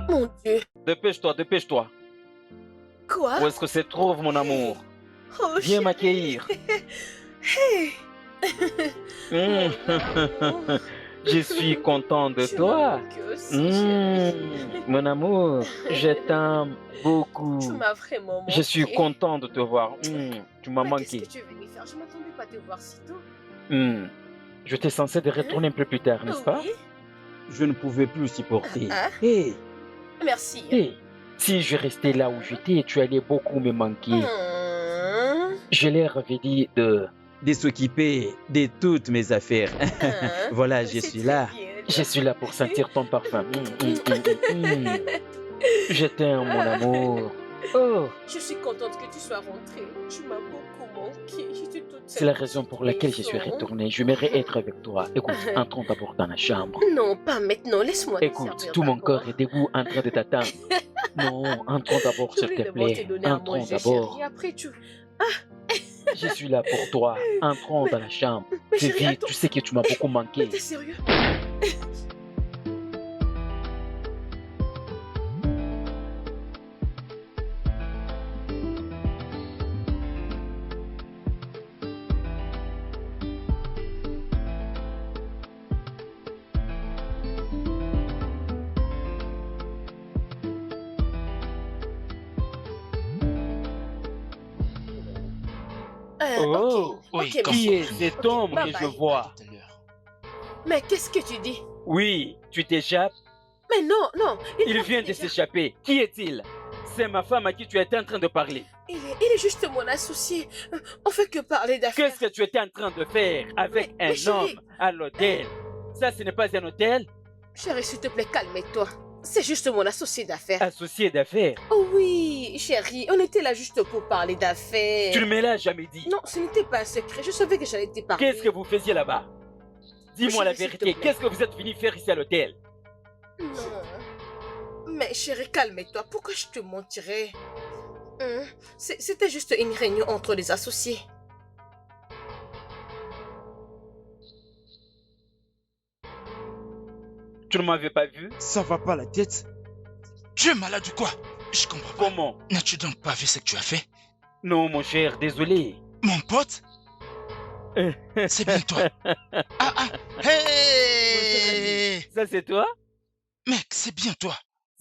Mon Dieu. Dépêche-toi, dépêche-toi. Quoi? Où est-ce que se trouve mon amour? Oh, Viens chérie. m'accueillir. Hey. Hmm. Mon amour. Je suis content de Tu m'as toi. manqué aussi, chérie. Mon amour, je t'aime Tu beaucoup. m'as vraiment Je suis manqué. content de te voir. Tu m'as Mais qu'est-ce que manqué. tu es venu faire? Je m'attendais pas à te voir si tôt. Hmm. Je t'ai censé de Hein? retourner un peu plus tard, n'est-ce pas? Oui. Je ne pouvais plus supporter. Ah, Hé, merci. Hé, si je restais là où j'étais, tu allais beaucoup me manquer. Hum, Je leur avais dit de s'occuper de toutes mes affaires. Voilà, je c'est suis très là. bien. je suis là pour sentir ton parfum. Je t'aime, mon amour. Oh, Je suis contente que tu sois rentrée. Tu m'as beaucoup manqué. J'étais toute c'est seule la dans raison cette pour laquelle je suis maison. retourné. J'aimerais être avec toi. Écoute, entrons d'abord dans la chambre. Non, pas maintenant. Laisse-moi te Écoute, servir tout mon d'abord. corps est dégoût en train de t'attendre. Non, entrons d'abord, Je s'il voulais te d'abord te plaît. donner à Entrons manger, chérie. d'abord. Après, tu... Je suis là pour toi. Entrons Mais, dans la chambre. mais Fais chérie, vite, attends. tu sais que tu m'as beaucoup Mais manqué. t'es sérieux? Oh, Ok, Oui, comme qui est monsieur. convenu. cet Ok, homme bye que je bye. À vois? tout à l'heure. Mais qu'est-ce que tu dis? Oui, tu t'échappes. Mais non, non. Il vient de s'échapper. Qui est-il? C'est ma femme à qui tu étais en train de parler. Il est juste mon associé. On fait que parler d'affaires. Qu'est-ce que tu étais en train de faire avec Mais un chérie, homme à l'hôtel? Ça, ce n'est pas un hôtel? chérie, s'il te plaît, calme-toi. C'est juste mon associé d'affaires. Associé d'affaires. Oh oui, chérie, on était là juste pour parler Tu d'affaires. ne me l'as jamais dit. Non, ce n'était pas un secret. Je savais que j'allais te parler. Qu'est-ce que vous faisiez là-bas? Dis-moi la Chérie, s'il te vérité. plaît. Qu'est-ce que vous êtes venu faire ici à l'hôtel? Non. Mais chérie, calme-toi. Pourquoi je te mentirais? C'était juste une réunion entre les associés. Tu ne m'avais pas vu? Ça va pas la tête? Tu es malade ou quoi? Je comprends pas. Comment? N'as-tu donc pas vu ce que tu as fait? Non, mon cher, désolé. Mon pote? C'est bien toi. Ah ah! Hey! Ça, c'est toi? Mec, c'est bien toi.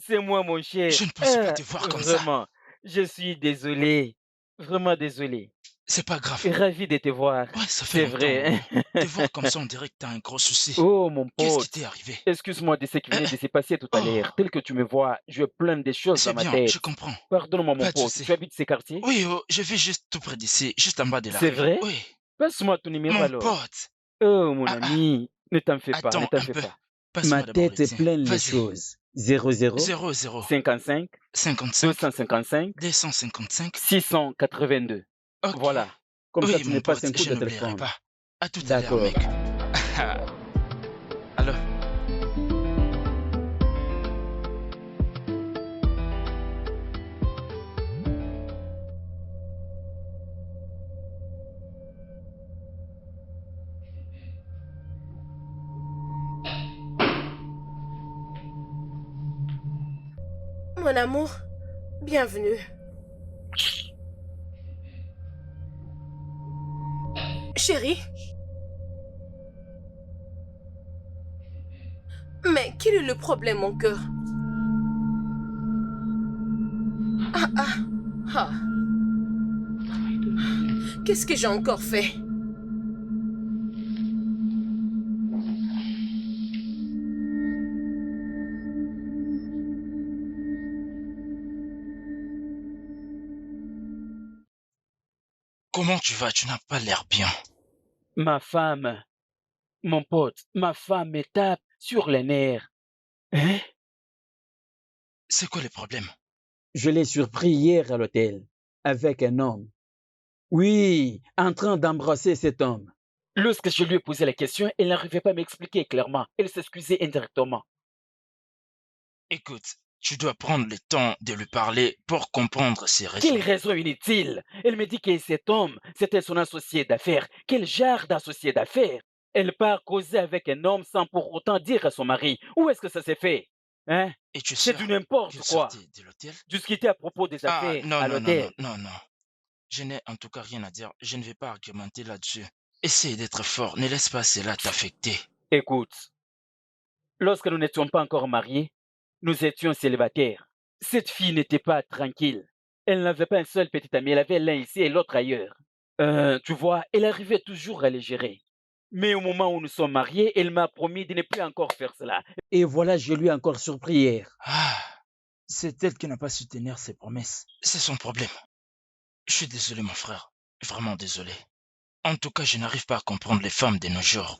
C'est moi, mon cher. Je ne pensais pas te voir comme ça. Vraiment, je suis désolé. Vraiment désolé. C'est pas grave. Ravi de te voir. Ouais, ça C'est fait vrai. longtemps. Te voir comme ça, on dirait que t'as un gros souci. Oh, mon Qu'est-ce qui pote. t'est arrivé? Excuse-moi de ce qui venait de se passer tout à Oh. l'heure. Tel que tu me vois, je plein de choses C'est dans ma bien, tête. je comprends. Pardonne-moi, mon Pas de pote. souci. Tu habites ces quartiers? Oui, oh, je vis juste tout près d'ici, juste en bas de la C'est rue. vrai? Oui. Passe-moi ton numéro Mon alors. pote. Oh, mon Ah, ah. ami. Ne t'en fais pas, ne Attends t'en un fais peu. pas. Passe-moi Ma d'abord le tête est tien. pleine de Vas-y. choses. 00 00 55 55 255 255. 682. Ok. Voilà. Comme ça, Oui, tu mon me passes un pote, coup je de n'oublierai téléphone. pas. À tout à l'heure, D'accord. mec. Allô? Mon amour, bienvenue. Chérie? Mais quel est le problème, mon cœur? Ah, ah, ah. Qu'est-ce que j'ai encore fait? Comment tu vas? Tu n'as pas l'air bien. Ma femme, mon pote, ma femme me tape sur les nerfs. Hein? C'est quoi le problème? Je l'ai surpris hier à l'hôtel avec un homme. Oui, en train d'embrasser cet homme. Lorsque je lui ai posé la question, elle n'arrivait pas à m'expliquer clairement. Elle s'excusait indirectement. Écoute, tu dois prendre le temps de lui parler pour comprendre ses raisons. Quelle raison inutile! Elle me dit que cet homme, c'était son associé d'affaires. Quel genre d'associé d'affaires? Elle part causer avec un homme sans pour autant dire à son mari. Où est-ce que ça s'est fait? Hein? Et tu C'est sais du n'importe qu'il quoi. sortait de l'hôtel? Discuter à propos des Ah, affaires non, à non, non, non, l'hôtel. non, non. Je n'ai en tout cas rien à dire. Je ne vais pas argumenter là-dessus. Essaye d'être fort. Ne laisse pas cela t'affecter. Écoute, lorsque nous n'étions pas encore mariés, nous étions célibataires. Cette fille n'était pas tranquille. Elle n'avait pas un seul petit ami, elle avait l'un ici et l'autre ailleurs. Tu vois, elle arrivait toujours à les gérer. Mais au moment où nous sommes mariés, elle m'a promis de ne plus encore faire cela. Et voilà, je lui ai encore surpris hier. Ah, C'est elle qui n'a pas su tenir ses promesses. c'est son problème. Je suis désolé, mon frère. Vraiment désolé. En tout cas, je n'arrive pas à comprendre les femmes de nos jours.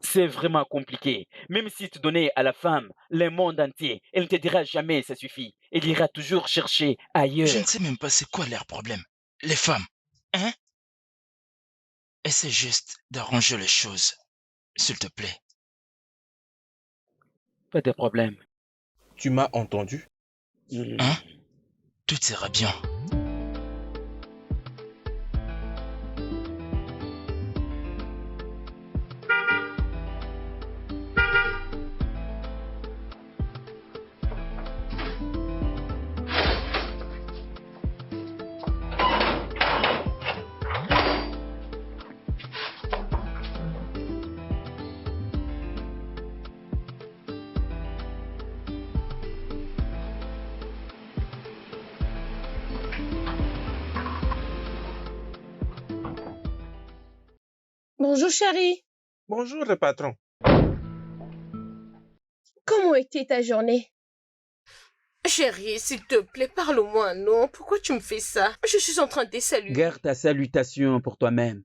C'est vraiment compliqué. Même si tu donnais à la femme le monde entier, elle ne te dira jamais ça suffit. Elle ira toujours chercher Je ne ailleurs. sais même pas c'est quoi leur problème. Les femmes. Hein? Essaie juste d'arranger les choses. S'il te plaît. Pas de problème. Tu m'as entendu? Hein? Tout ira bien. Bonjour chérie, Bonjour, le patron. comment était ta journée? Chérie, s'il te plaît, parle-moi, non? Pourquoi tu me fais ça? Je suis en train de te saluer. Garde ta salutation pour toi-même.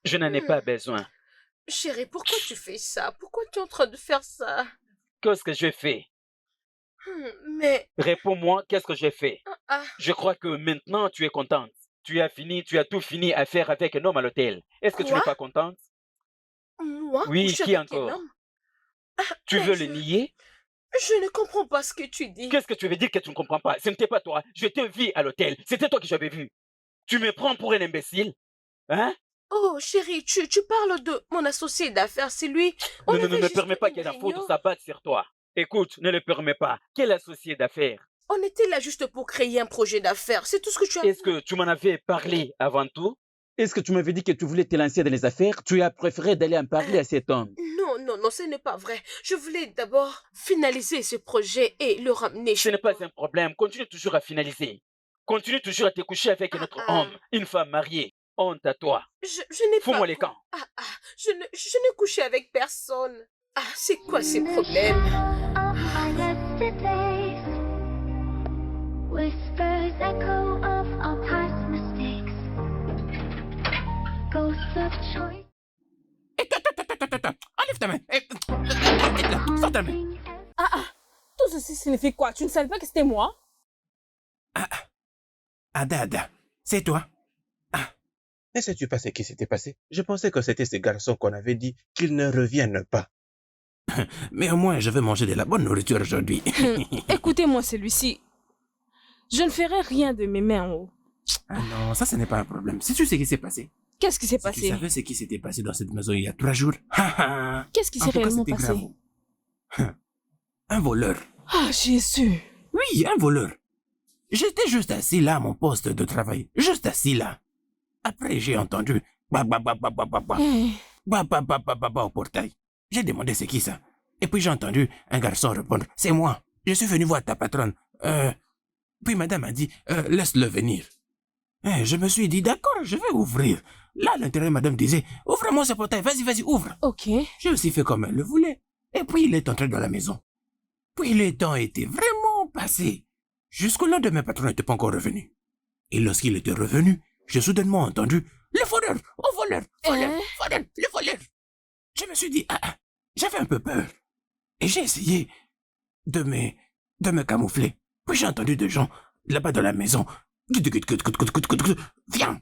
Je n'en ai pas besoin. Chérie, pourquoi tu fais ça? Pourquoi tu es en train de faire ça? Qu'est-ce que j'ai fait? Mais... Réponds-moi, qu'est-ce que j'ai fait? Ah, Je crois que maintenant tu es contente. Tu as tout fini à faire avec un homme à l'hôtel. Est-ce que tu Quoi? n'es pas contente? moi, Oui, coucher qui avec un encore? homme? Tu Mais veux le nier? je ne comprends pas ce que tu dis. Qu'est-ce que tu veux dire que tu ne comprends pas? Ce n'était pas toi. Je t'ai vu à l'hôtel. C'était toi que j'avais vu. Tu me prends pour un imbécile? Hein? Oh, chérie, tu parles de mon associé d'affaires, c'est lui. On Ne avait juste permets pas une que la faute réunion. s'abatte sur toi. Écoute, ne le permets pas. Quel associé d'affaires? On était là juste pour créer un projet d'affaires. C'est tout ce que tu as Est-ce que tu m'en avais parlé avant tout? Est-ce que tu m'avais dit que tu voulais te lancer dans les affaires? Tu as préféré d'aller en parler à cet homme. Non, ce n'est pas vrai. Je voulais d'abord finaliser ce projet et le ramener Ce chez n'est pas toi. un problème. Continue toujours à finaliser. Continue toujours à te coucher avec un autre homme, une femme mariée. Honte à toi. Je n'ai pas... Fous-moi les camps. je n'ai couché avec personne. Ah, c'est quoi ces problèmes? Whispers echo of our past mistakes. Ghosts of choice. Enlève ta main. Arrête là. Sors ta main. Tout ceci signifie quoi? Tu ne savais pas que c'était moi? Ada, c'est toi. Ne sais-tu pas ce qui s'était passé? Je pensais que c'était ces garçons qu'on avait dit qu'ils ne reviennent pas. Mais au moins, je vais manger de la bonne nourriture aujourd'hui. Écoutez-moi celui-ci. Je ne ferai rien de mes mains en haut. Ah non, ça, ce n'est pas un problème. Sais-tu ce qui s'est passé? Qu'est-ce qui s'est Si tu passé? savais ce qui s'était passé dans cette maison il y a 3 jours. Qu'est-ce qui En s'est tout cas, réellement c'était passé? grave. Un voleur. Ah, Jésus. Oui, un voleur. J'étais juste assis là à mon poste de travail. Juste assis là. Après, j'ai entendu bah au portail. J'ai demandé c'est qui ça. Et puis j'ai entendu un garçon répondre, c'est moi. Je suis venu voir ta patronne. Puis madame a dit, laisse-le venir. Je me suis dit, d'accord, je vais ouvrir. Là, à l'intérieur, madame disait, ouvre-moi ce portail, vas-y, ouvre. Ok. J'ai aussi fait comme elle le voulait. Et puis il est entré dans la maison. Puis le temps était vraiment passé. Jusqu'au lendemain, patron n'était pas encore revenu. Et lorsqu'il était revenu, j'ai soudainement entendu, le voleur, oh voleur, le voleur. Je me suis dit, j'avais un peu peur. Et j'ai essayé de me camoufler. Puis j'ai entendu des gens là-bas dans la maison. Viens.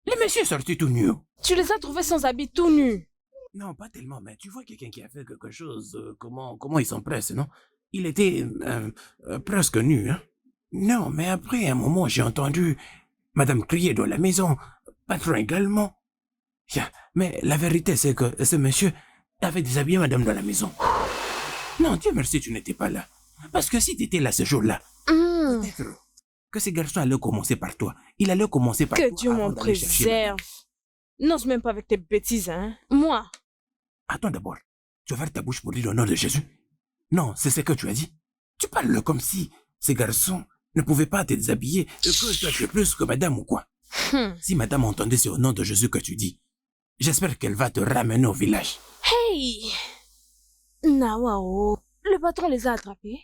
Le monsieur est sorti tout nu. Tu les as trouvés sans habit tout nus. Non, pas tellement, mais tu vois quelqu'un qui a fait quelque chose, comment ils s'empressent, non? Il était presque nu, hein? Non, mais après un moment, j'ai entendu madame crier dans la maison, patron également. Mais la vérité, c'est que ce monsieur avait déshabillé madame dans la maison. Non, Dieu merci, tu n'étais pas là. Parce que si tu étais là ce jour-là, peut-être que ces garçons allaient commencer par toi. Il allait commencer par toi. Que Dieu avant m'en d'aller chercher madame. préserve. N'ose même pas avec tes bêtises, hein. Moi, Attends d'abord. Tu vas faire ta bouche pour dire au nom de Jésus. Non, c'est ce que tu as dit. Tu parles comme si ces garçons ne pouvaient pas te déshabiller et que toi tu es plus que madame ou quoi. Si madame entendait c'est au nom de Jésus que tu dis, j'espère qu'elle va te ramener au village. hey! Nawao, le patron les a attrapés.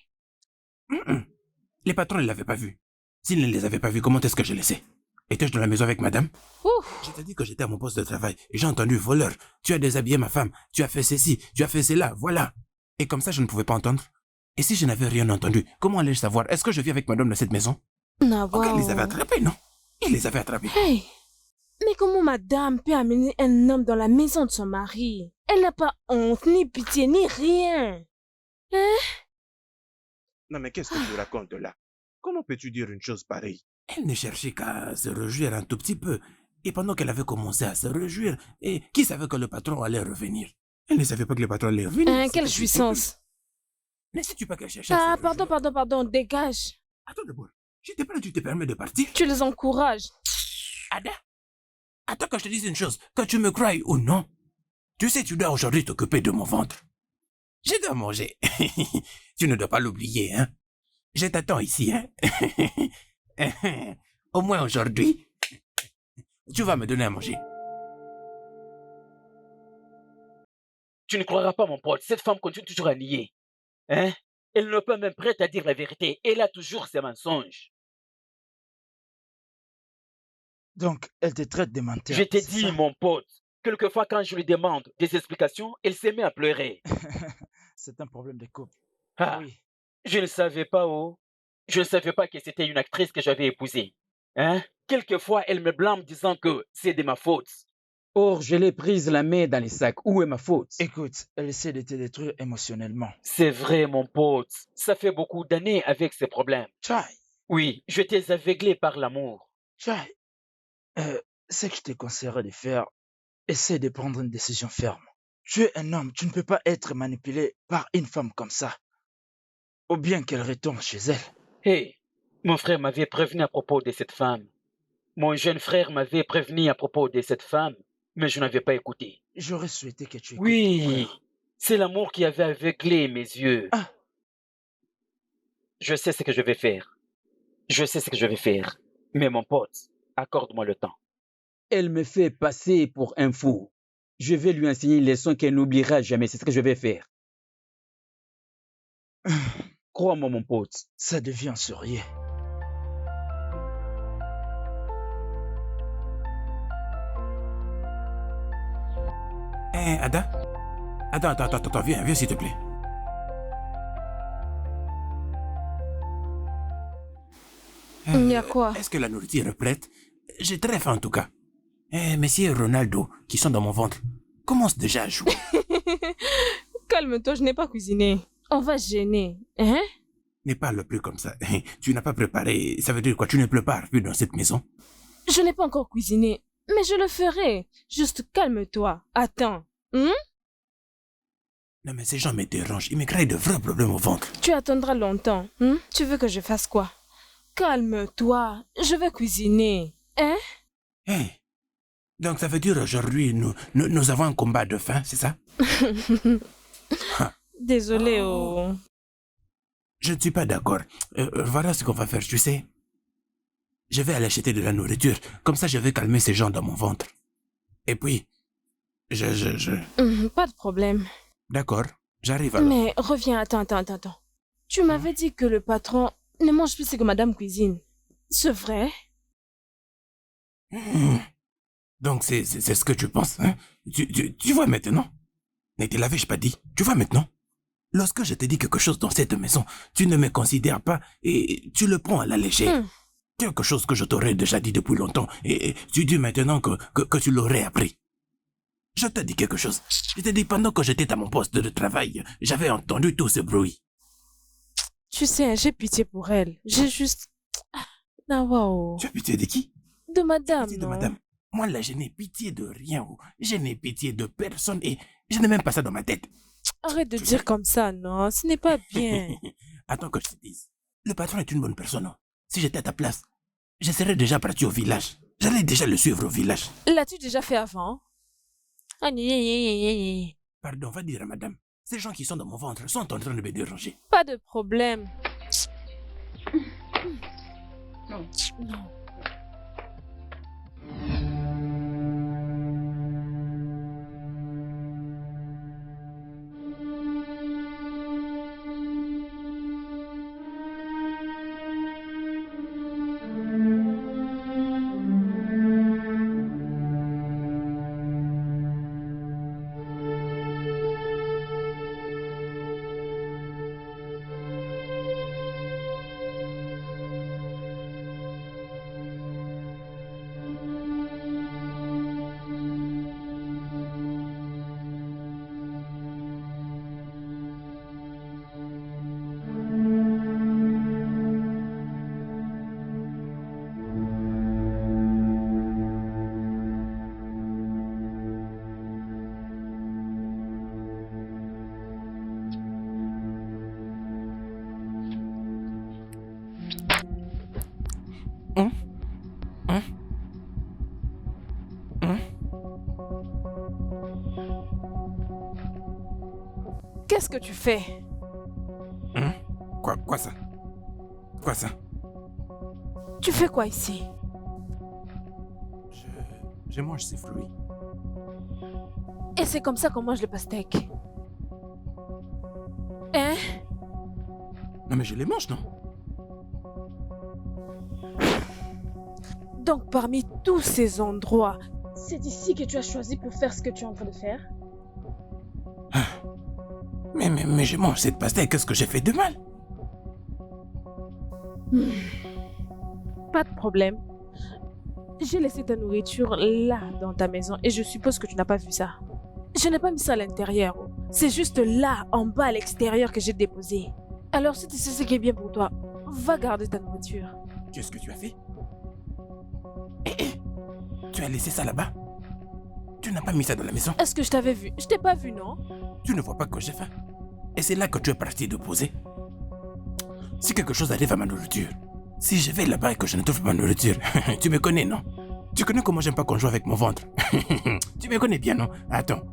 Les patrons ne l'avaient pas vu. S'ils ne les avaient pas vus, comment est-ce que je les sais? Étais-je dans la maison avec madame? Ouf. Je t'ai dit que j'étais à mon poste de travail et j'ai entendu voleur. Tu as déshabillé ma femme, tu as fait ceci, tu as fait cela, voilà. Et comme ça, je ne pouvais pas entendre. Et si je n'avais rien entendu, comment allais-je savoir? Est-ce que je vis avec madame dans cette maison? Nawao. Ok, il les avait attrapés, non? Il les avait attrapés. Hey! Mais comment madame peut amener un homme dans la maison de son mari? Elle n'a pas honte, ni pitié, ni rien. Hein? Non, mais qu'est-ce que tu racontes là? Comment peux-tu dire une chose pareille? Elle ne cherchait qu'à se réjouir un tout petit peu. Et pendant qu'elle avait commencé à se réjouir, et qui savait que le patron allait revenir? Elle ne savait pas que le patron allait revenir. Hein, C'était quelle jouissance. Ne sais-tu pas qu'elle cherchait à se Ah, réjouir? pardon, dégage. Attends d'abord. Je t'ai pas dit, tu te permets de partir? Tu les encourages. Ada, attends que je te dise une chose, que tu me croies ou non. Tu sais, tu dois aujourd'hui t'occuper de mon ventre. Je dois manger. Tu ne dois pas l'oublier, hein. Je t'attends ici, hein. Au moins aujourd'hui, tu vas me donner à manger. Tu ne croiras pas, mon pote, cette femme continue toujours à nier. Hein? Elle n'est pas même prête à dire la vérité. Elle a toujours ses mensonges. Donc, elle te traite de menteur. Je t'ai c'est dit, ça? mon pote, quelquefois quand je lui demande des explications, elle se met à pleurer. C'est un problème de couple. Ah, Oui. je ne savais pas, oh. Je ne savais pas que c'était une actrice que j'avais épousée. Hein? Quelquefois, elle me blâme disant que c'est de ma faute. Or, je l'ai prise la main dans les sacs. Où est ma faute? Écoute, elle essaie de te détruire émotionnellement. C'est vrai, mon pote. Ça fait beaucoup d'années avec ces problèmes. Chai, Oui, je t'ai aveuglé par l'amour. Chai, ce que je te conseillerais de faire, essaie de prendre une décision ferme. Tu es un homme, tu ne peux pas être manipulé par une femme comme ça. Ou bien qu'elle retourne chez elle. Hé, mon frère m'avait prévenu à propos de cette femme. Mon jeune frère m'avait prévenu à propos de cette femme, mais je n'avais pas écouté. J'aurais souhaité que tu écoutes ton Oui, frère. c'est l'amour qui avait aveuglé mes yeux. Ah. Je sais ce que je vais faire. Je sais ce que je vais faire. Mais mon pote, accorde-moi le temps. Elle me fait passer pour un fou. Je vais lui enseigner une leçon qu'elle n'oubliera jamais. C'est ce que je vais faire. Crois-moi, mon pote. Ça devient sourire. Ada? Attends, viens s'il te plaît. Il y a quoi? Est-ce que la nourriture est prête? J'ai très faim en tout cas. Monsieur Ronaldo, qui sont dans mon ventre, commence déjà à jouer. Calme-toi, je n'ai pas cuisiné. On va gêner, hein? Ne parle plus comme ça. Tu n'as pas préparé. Ça veut dire quoi? Tu ne prépares plus dans cette maison? Je n'ai pas encore cuisiné, mais je le ferai. Juste calme-toi. Attends. Non mais ces gens me dérangent. Ils me créent de vrais problèmes au ventre. Tu attendras longtemps. Tu veux que je fasse quoi? Calme-toi. Je vais cuisiner. Hein? Donc ça veut dire aujourd'hui, nous avons un combat de faim, c'est ça? Désolé, oh. Je ne suis pas d'accord. Voilà ce qu'on va faire, tu sais. Je vais aller acheter de la nourriture. Comme ça, je vais calmer ces gens dans mon ventre. Et puis, Pas de problème. D'accord, j'arrive alors. Mais reviens, attends. Tu m'avais dit que le patron ne mange plus ce que madame cuisine. C'est vrai? Donc c'est ce que tu penses, hein? Tu vois maintenant? Ne te l'avais-je pas dit? Tu vois maintenant? Lorsque je te dis quelque chose dans cette maison, tu ne me considères pas et tu le prends à la légère. Quelque chose que je t'aurais déjà dit depuis longtemps et tu dis maintenant que tu l'aurais appris. Je te dis quelque chose. Je te dis pendant que j'étais à mon poste de travail, j'avais entendu tout ce bruit. Tu sais, j'ai pitié pour elle. J'ai juste... Ah, wow. Tu as pitié de qui? De madame, Pitié de non? madame. Moi là, je n'ai pitié de rien. Je n'ai pitié de personne et je n'ai même pas ça dans ma tête. Arrête de dire comme ça, non? Ce n'est pas bien. Attends que je te dise. Le patron est une bonne personne. Hein. Si j'étais à ta place, je serais déjà parti au village. J'allais déjà le suivre au village. L'as-tu déjà fait avant? Pardon, va dire à madame. Ces gens qui sont dans mon ventre sont en train de me déranger. Pas de problème. Non. Non. Qu'est-ce que tu fais? Quoi ça? Quoi ça? Tu fais quoi ici? Je mange ces fruits. Et c'est comme ça qu'on mange le pastèque. Hein? Non mais je les mange, non? Donc parmi tous ces endroits, c'est ici que tu as choisi pour faire ce que tu es en train de faire? Mais je mange cette pastèque, qu'est-ce que j'ai fait de mal? Pas de problème. J'ai laissé ta nourriture là, dans ta maison, et je suppose que tu n'as pas vu ça. Je n'ai pas mis ça à l'intérieur. C'est juste là, en bas à l'extérieur, que j'ai déposé. Alors si tu sais ce qui est bien pour toi, va garder ta nourriture. Qu'est-ce que tu as fait? Tu as laissé ça là-bas? Tu n'as pas mis ça dans la maison? Est-ce que je t'avais vu? Je t'ai pas vu, non? Tu ne vois pas que j'ai faim? Et c'est là que tu es parti déposer. Si quelque chose arrive à ma nourriture, si je vais là-bas et que je ne trouve pas ma nourriture, tu me connais, non? Tu connais comment j'aime pas qu'on joue avec mon ventre. Tu me connais bien, non? Attends.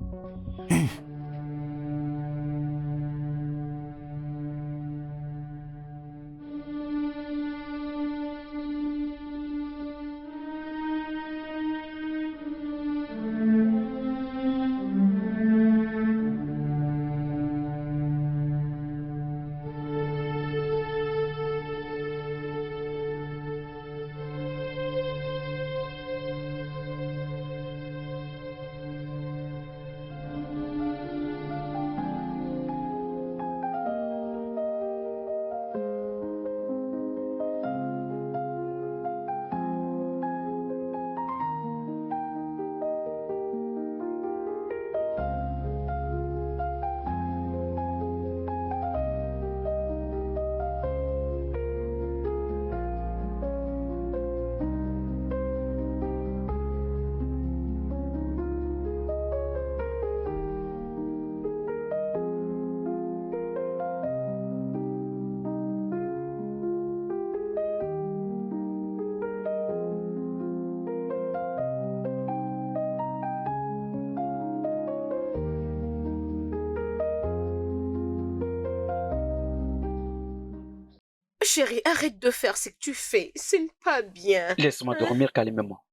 Chérie, arrête de faire ce que tu fais. Ce n'est pas bien. Laisse-moi dormir calmement.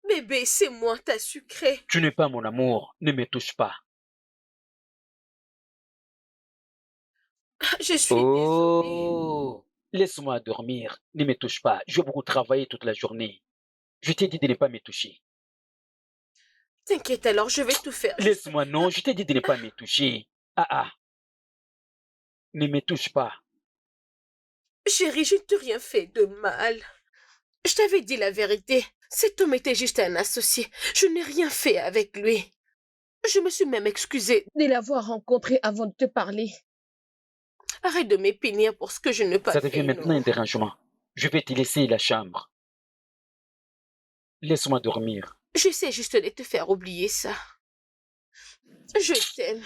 Bébé, c'est moi ta sucrée. Tu n'es pas mon amour, ne me touche pas. Je suis désolée. Oh, laisse-moi dormir, ne me touche pas. Je vais beaucoup travailler toute la journée. Je t'ai dit de ne pas me toucher. T'inquiète alors, je vais tout faire. Laisse-moi, non, je t'ai dit de ne pas me toucher. Ah. Ne me touche pas. Chérie, je ne t'ai rien fait de mal. Je t'avais dit la vérité. Cet homme était juste un associé. Je n'ai rien fait avec lui. Je me suis même excusée De l'avoir rencontré avant de te parler. Arrête de m'épinir pour ce que je n'ai pas Ça fait. devient maintenant non. un dérangement. Je vais te laisser la chambre. Laisse-moi dormir. J'essaie juste de te faire oublier ça. Je t'aime.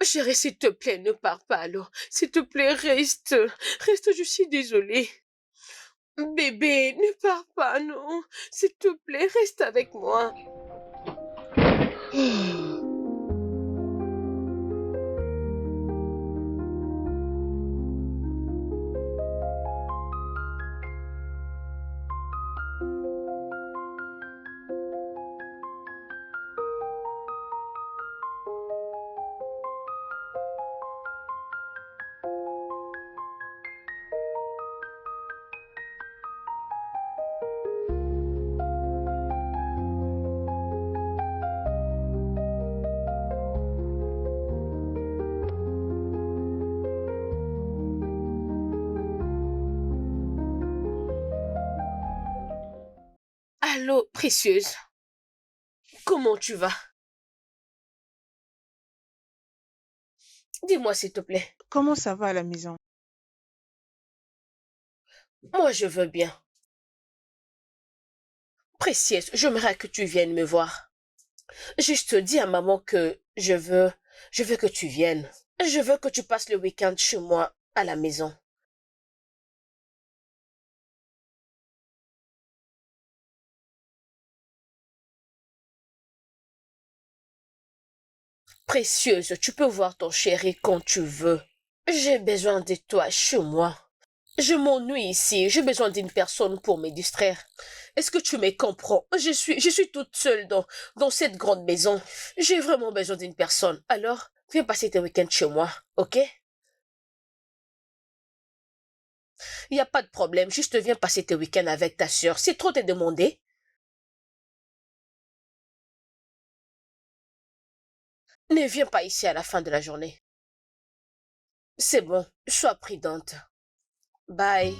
Chérie, s'il te plaît, ne pars pas alors. S'il te plaît, reste. Reste, je suis désolée. Bébé, ne pars pas, non. S'il te plaît, reste avec moi. Allô, précieuse. Comment tu vas? Dis-moi, s'il te plaît. Comment ça va à la maison? Moi, je veux bien. Précieuse, j'aimerais que tu viennes me voir. Juste dis à maman que je veux que tu viennes. Je veux que tu passes le week-end chez moi, à la maison. Précieuse, tu peux voir ton chéri quand tu veux. J'ai besoin de toi chez moi. Je m'ennuie ici, j'ai besoin d'une personne pour me distraire. Est-ce que tu me comprends? Je suis toute seule dans cette grande maison. J'ai vraiment besoin d'une personne. Alors, viens passer tes week-ends chez moi, ok? Il n'y a pas de problème, juste viens passer tes week-ends avec ta sœur. C'est trop te demander. Ne viens pas ici à la fin de la journée. C'est bon, sois prudente. Bye.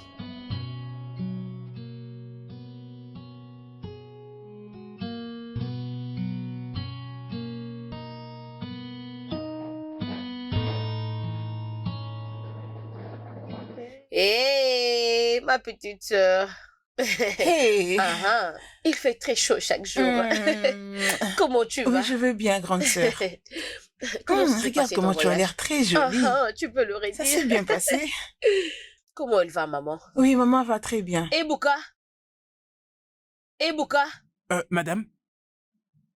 Hé, ma petite sœur. Hey! Ah, il fait très chaud chaque jour. Comment tu vas? Oui, je veux bien, grande sœur. Comment s'est Regarde passé ton comment tu as voyage? l'air très jolie. Tu peux le Ça redire. s'est bien passé. Comment elle va, maman? Oui, maman va très bien. Et Bouka? Et Bouka? Madame?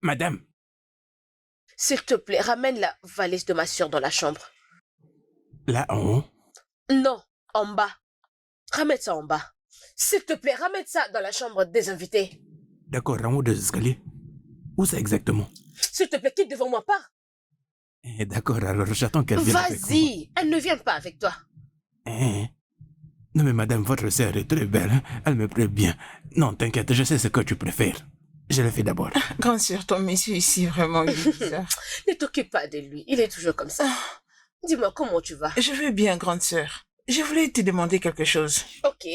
Madame? S'il te plaît, ramène la valise de ma sœur dans la chambre. Là en haut? Non, en bas. Ramène ça en bas. S'il te plaît, ramène ça dans la chambre des invités. D'accord, en haut des escaliers. Où c'est exactement? S'il te plaît, quitte devant moi, pars. D'accord, alors j'attends qu'elle vienne avec moi. Vas-y, elle ne vient pas avec toi. Non mais madame, votre sœur est très belle, hein. Elle me plaît bien. Non, t'inquiète, je sais ce que tu préfères. Je le fais d'abord. Grande sœur, ton monsieur ici, vraiment, il est bizarre. Ne t'occupe pas de lui, il est toujours comme ça. Dis-moi, comment tu vas? Je vais bien, grande sœur. Je voulais te demander quelque chose. Ok.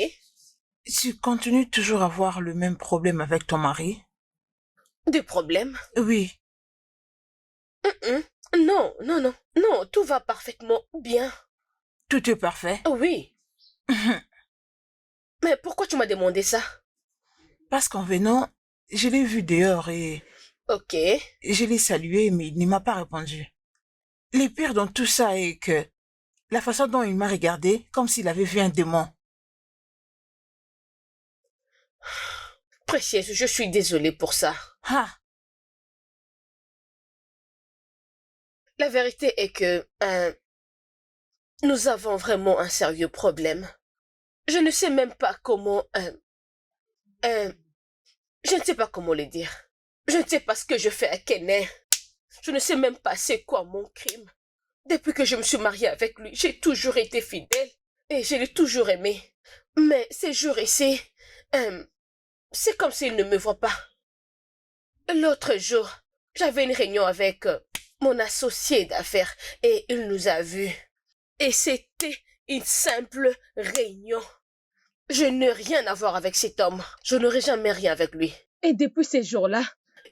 Tu continues toujours à avoir le même problème avec ton mari? Des problèmes? Oui. Non, tout va parfaitement bien. Tout est parfait? Oui. Mais pourquoi tu m'as demandé ça? Parce qu'en venant, je l'ai vu dehors et Ok. je l'ai salué, mais il ne m'a pas répondu. Le pire dans tout ça est que la façon dont il m'a regardé, comme s'il avait vu un démon. Précieuse, je suis désolée pour ça. Ah, La vérité est que nous avons vraiment un sérieux problème. Je ne sais même pas comment... je ne sais pas comment le dire. Je ne sais pas ce que je fais à Kené. Je ne sais même pas c'est quoi mon crime. Depuis que je me suis mariée avec lui, j'ai toujours été fidèle et je l'ai toujours aimé. Mais ces jours ici, c'est comme s'il ne me voit pas. L'autre jour, j'avais une réunion avec mon associé d'affaires et il nous a vus. Et c'était une simple réunion. Je n'ai rien à voir avec cet homme. Je n'aurai jamais rien avec lui. Et depuis ces jours-là,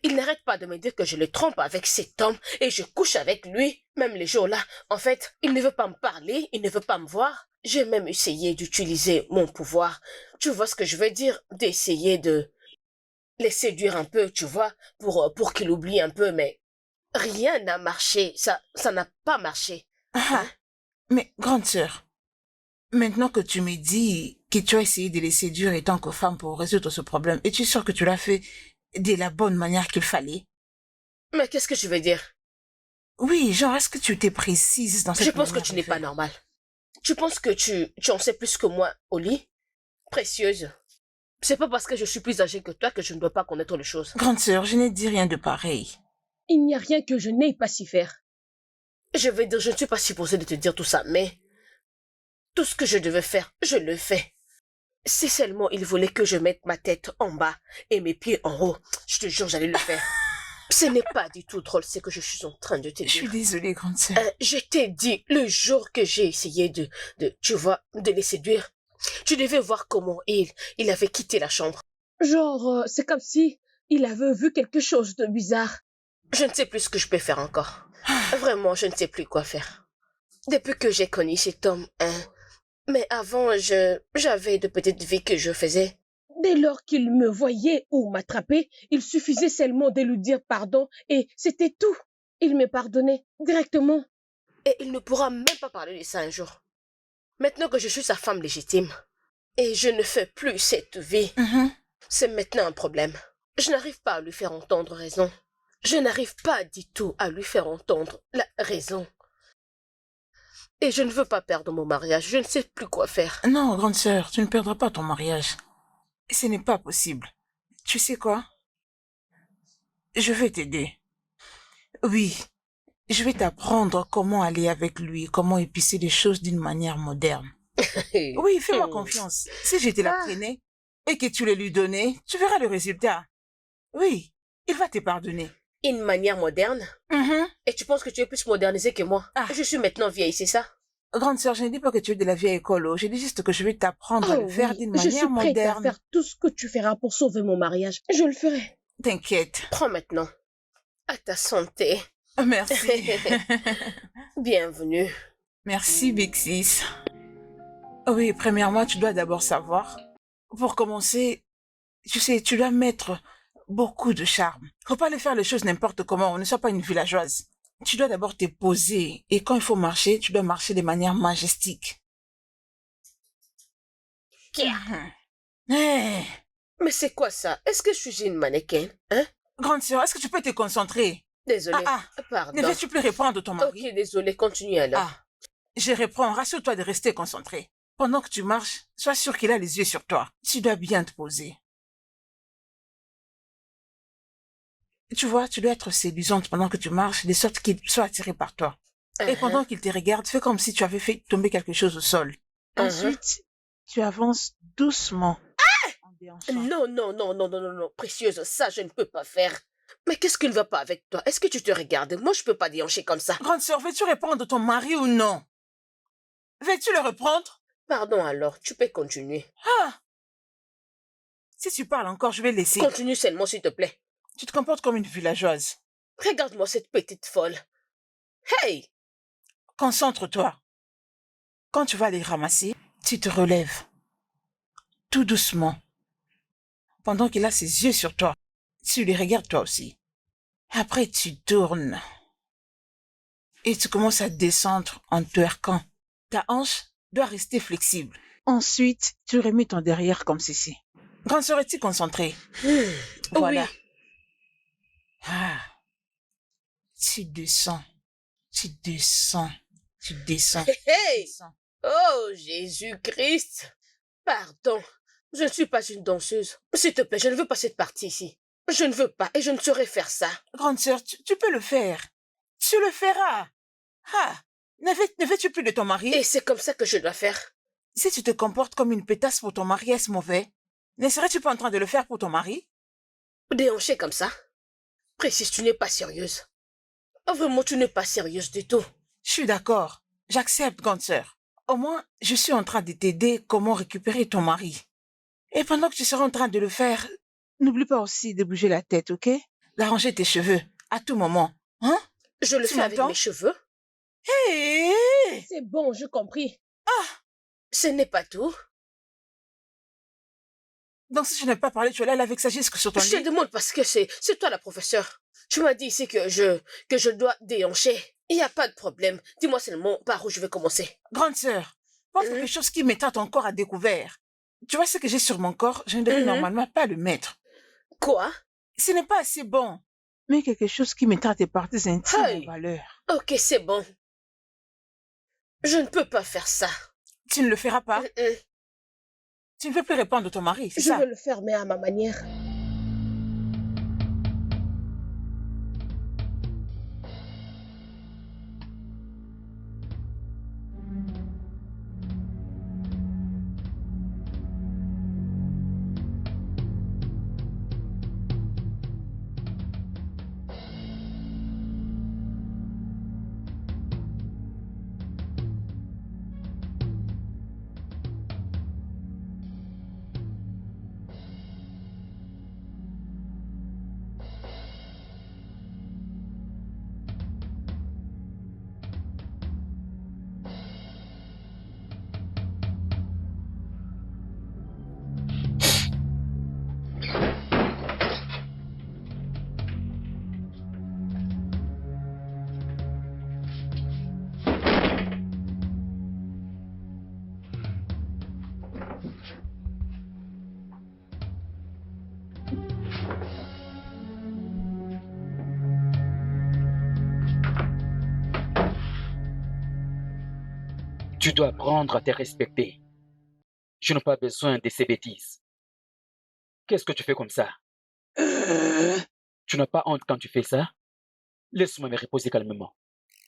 Il n'arrête pas de me dire que je le trompe avec cet homme et je couche avec lui, même les jours-là. En fait, il ne veut pas me parler, il ne veut pas me voir. J'ai même essayé d'utiliser mon pouvoir. Tu vois ce que je veux dire? D'essayer de les séduire un peu, tu vois, pour qu'il oublie un peu, mais Rien n'a marché. Ça n'a pas marché. Ah, mais grande sœur, maintenant que tu me dis que tu as essayé de les séduire en tant que femme pour résoudre ce problème, es-tu sûre que tu l'as fait de la bonne manière qu'il fallait? Mais qu'est-ce que tu veux dire? Oui, genre, est-ce que tu t'es précise dans cette Je pense que manière tu de n'es pas faire? normal. Tu penses que tu en sais plus que moi au lit? Précieuse. C'est pas parce que je suis plus âgée que toi que je ne dois pas connaître les choses. Grande sœur, je n'ai dit rien de pareil. Il n'y a rien que je n'aie pas si faire. Je vais dire, je ne suis pas supposée de te dire tout ça, mais tout ce que je devais faire, je le fais. Si seulement il voulait que je mette ma tête en bas et mes pieds en haut, je te jure, j'allais le faire. Ce n'est pas du tout drôle ce que je suis en train de te Je suis dire. désolée, grande sœur. Je t'ai dit, le jour que j'ai essayé tu vois, de les séduire, tu devais voir comment il avait quitté la chambre. Genre, c'est comme si il avait vu quelque chose de bizarre. Je ne sais plus ce que je peux faire encore. Vraiment, je ne sais plus quoi faire. Depuis que j'ai connu cet homme, mais avant, j'avais de petites vies que je faisais. Dès lors qu'il me voyait ou m'attrapait, il suffisait seulement de lui dire pardon et c'était tout. Il me pardonnait directement. Et il ne pourra même pas parler de ça un jour. Maintenant que je suis sa femme légitime, et je ne fais plus cette vie, c'est maintenant un problème. Je n'arrive pas à lui faire entendre raison. Je n'arrive pas du tout à lui faire entendre la raison. Et je ne veux pas perdre mon mariage, je ne sais plus quoi faire. Non, grande sœur, tu ne perdras pas ton mariage. Ce n'est pas possible. Tu sais quoi? Je vais t'aider. Oui, je vais t'apprendre comment aller avec lui, comment épicer les choses d'une manière moderne. Oui, fais-moi confiance. Si je te l'apprenais et que tu le lui donnais, tu verras le résultat. Oui, il va te pardonner. Une manière moderne? Et tu penses que tu es plus modernisée que moi? Je suis maintenant vieille, c'est ça? Grande sœur, je ne dis pas que tu es de la vieille école. Je dis juste que je vais t'apprendre à le faire d'une Je manière suis prête à moderne. faire tout ce que tu feras pour sauver mon mariage. Je le ferai. T'inquiète. Prends maintenant. À ta santé. Merci. Bienvenue. Merci, Big Sis. Oui, premièrement, tu dois d'abord savoir. Pour commencer, tu sais, tu dois mettre beaucoup de charme. Faut pas aller faire les choses n'importe comment. On ne soit pas une villageoise. Tu dois d'abord te poser. Et quand il faut marcher, tu dois marcher de manière majestique. Hey. Mais c'est quoi ça? Est-ce que je suis une mannequin? Hein? Grande sœur, est-ce que tu peux te concentrer? Désolée. Pardon. Ne veux-tu plus répondre ton mari? Ok, désolée, continue alors. Je reprends. Rassure-toi de rester concentré. Pendant que tu marches, sois sûr qu'il a les yeux sur toi. Tu dois bien te poser. Tu vois, tu dois être séduisante pendant que tu marches, de sorte qu'il soit attiré par toi. Et pendant qu'il te regarde, fais comme si tu avais fait tomber quelque chose au sol. Ensuite, tu avances doucement. Non, non, non, non, non, non, non, précieuse, ça je ne peux pas faire. Mais qu'est-ce qui ne va pas avec toi? Est-ce que tu te regardes? Moi, je peux pas déhancher comme ça. Grande sœur, veux-tu répondre ton mari ou non? Veux-tu le reprendre? Pardon alors, tu peux continuer. Si tu parles encore, je vais laisser. Continue seulement, s'il te plaît. Tu te comportes comme une villageoise. Regarde-moi cette petite folle. Hey! Concentre-toi. Quand tu vas les ramasser, tu te relèves. Tout doucement. Pendant qu'il a ses yeux sur toi, tu les regardes toi aussi. Après, tu tournes. Et tu commences à descendre en twerkant. Ta hanche doit rester flexible. Ensuite, tu remets ton derrière comme ceci. Grande sœur, es-tu concentrée? Voilà. Oui. Tu descends. Tu descends. Tu descends. Hey! Oh, Jésus-Christ! Pardon, je ne suis pas une danseuse. S'il te plaît, je ne veux pas cette partie ici. Je ne veux pas et je ne saurais faire ça. Grande sœur, tu peux le faire. Tu le feras. Ne veux-tu plus de ton mari? Et c'est comme ça que je dois faire. Si tu te comportes comme une pétasse pour ton mari, est-ce mauvais? Ne serais-tu pas en train de le faire pour ton mari? Déhancher comme ça? Précise, tu n'es pas sérieuse. Vraiment, tu n'es pas sérieuse du tout. Je suis d'accord. J'accepte, grande sœur. Au moins, je suis en train de t'aider comment récupérer ton mari. Et pendant que tu seras en train de le faire, n'oublie pas aussi de bouger la tête, ok? D'arranger tes cheveux, à tout moment. Hein? Je le fais avec mes cheveux. Hey! C'est bon, j'ai compris. Ce n'est pas tout. Donc si je n'ai pas parlé, tu allais avec sagesse sur ton Je te lit. demande parce que c'est toi la professeure. Tu m'as dit ici que je dois déhancher. Il n'y a pas de problème. Dis-moi seulement par où je vais commencer. Grande sœur, porte quelque chose qui mettra ton corps à découvert. Tu vois ce que j'ai sur mon corps, je ne devrais normalement pas le mettre. Quoi? Ce n'est pas assez bon. Mais quelque chose qui mettra tes parties intimes en Hey. valeur. Ok, c'est bon. Je ne peux pas faire ça. Tu ne le feras pas. Mm-mm. Tu ne veux plus répondre à ton mari, c'est Je ça? vais le faire, mais à ma manière. Tu dois apprendre à te respecter. Je n'ai pas besoin de ces bêtises. Qu'est-ce que tu fais comme ça? Tu n'as pas honte quand tu fais ça? Laisse-moi me reposer calmement.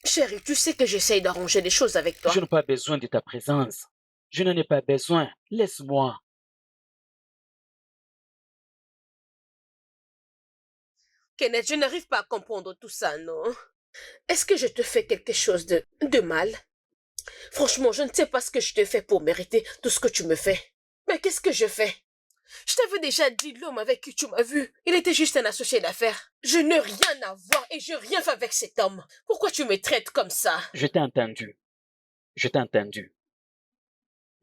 Chérie, tu sais que j'essaye d'arranger les choses avec toi. Je n'ai pas besoin de ta présence. Je n'en ai pas besoin. Laisse-moi. Kenneth, je n'arrive pas à comprendre tout ça, non? Est-ce que je te fais quelque chose de mal? Franchement, je ne sais pas ce que je te fais pour mériter tout ce que tu me fais. Mais qu'est-ce que je fais? Je t'avais déjà dit l'homme avec qui tu m'as vu. Il était juste un associé d'affaires. Je n'ai rien à voir et je n'ai rien fait avec cet homme. Pourquoi tu me traites comme ça? Je t'ai entendu. Je t'ai entendu.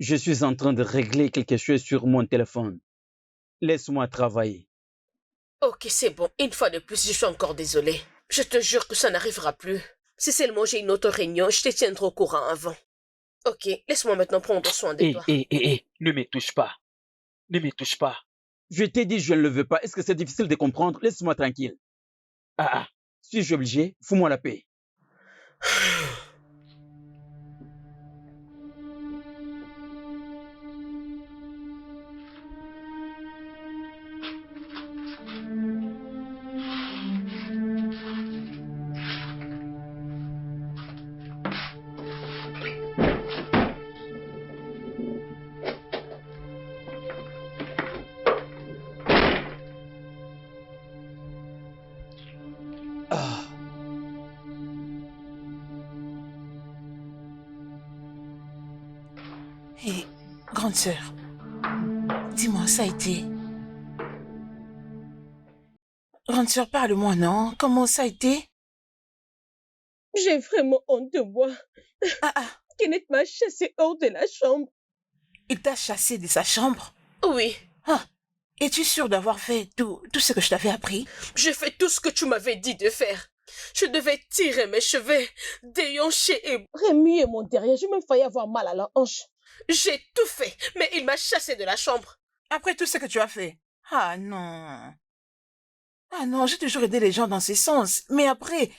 Je suis en train de régler quelque chose sur mon téléphone. Laisse-moi travailler. Ok, c'est bon. Une fois de plus, je suis encore désolée. Je te jure que ça n'arrivera plus. Si seulement j'ai une autre réunion, je te tiendrai au courant avant. Ok, laisse-moi maintenant prendre soin de toi. Ne me touche pas. Ne me touche pas. Je t'ai dit je ne le veux pas. Est-ce que c'est difficile de comprendre? Laisse-moi tranquille. Ah, Suis-je obligé? Fous-moi la paix. Ah, Hé, grande sœur, dis-moi, ça a été... Grande sœur, parle-moi, non? Comment ça a été? J'ai vraiment honte de moi. Ah, Kenneth m'a chassé hors de la chambre. il t'a chassé de sa chambre? Oui, Ah, es-tu sûre d'avoir fait tout ce que je t'avais appris? j'ai fait tout ce que tu m'avais dit de faire. Je devais tirer mes cheveux, déhancher et... Remuer mon derrière, j'ai même failli avoir mal à la hanche. J'ai tout fait, mais il m'a chassé de la chambre. Après tout ce que tu as fait? Ah non. Ah non, j'ai toujours aidé les gens dans ce sens. Mais après,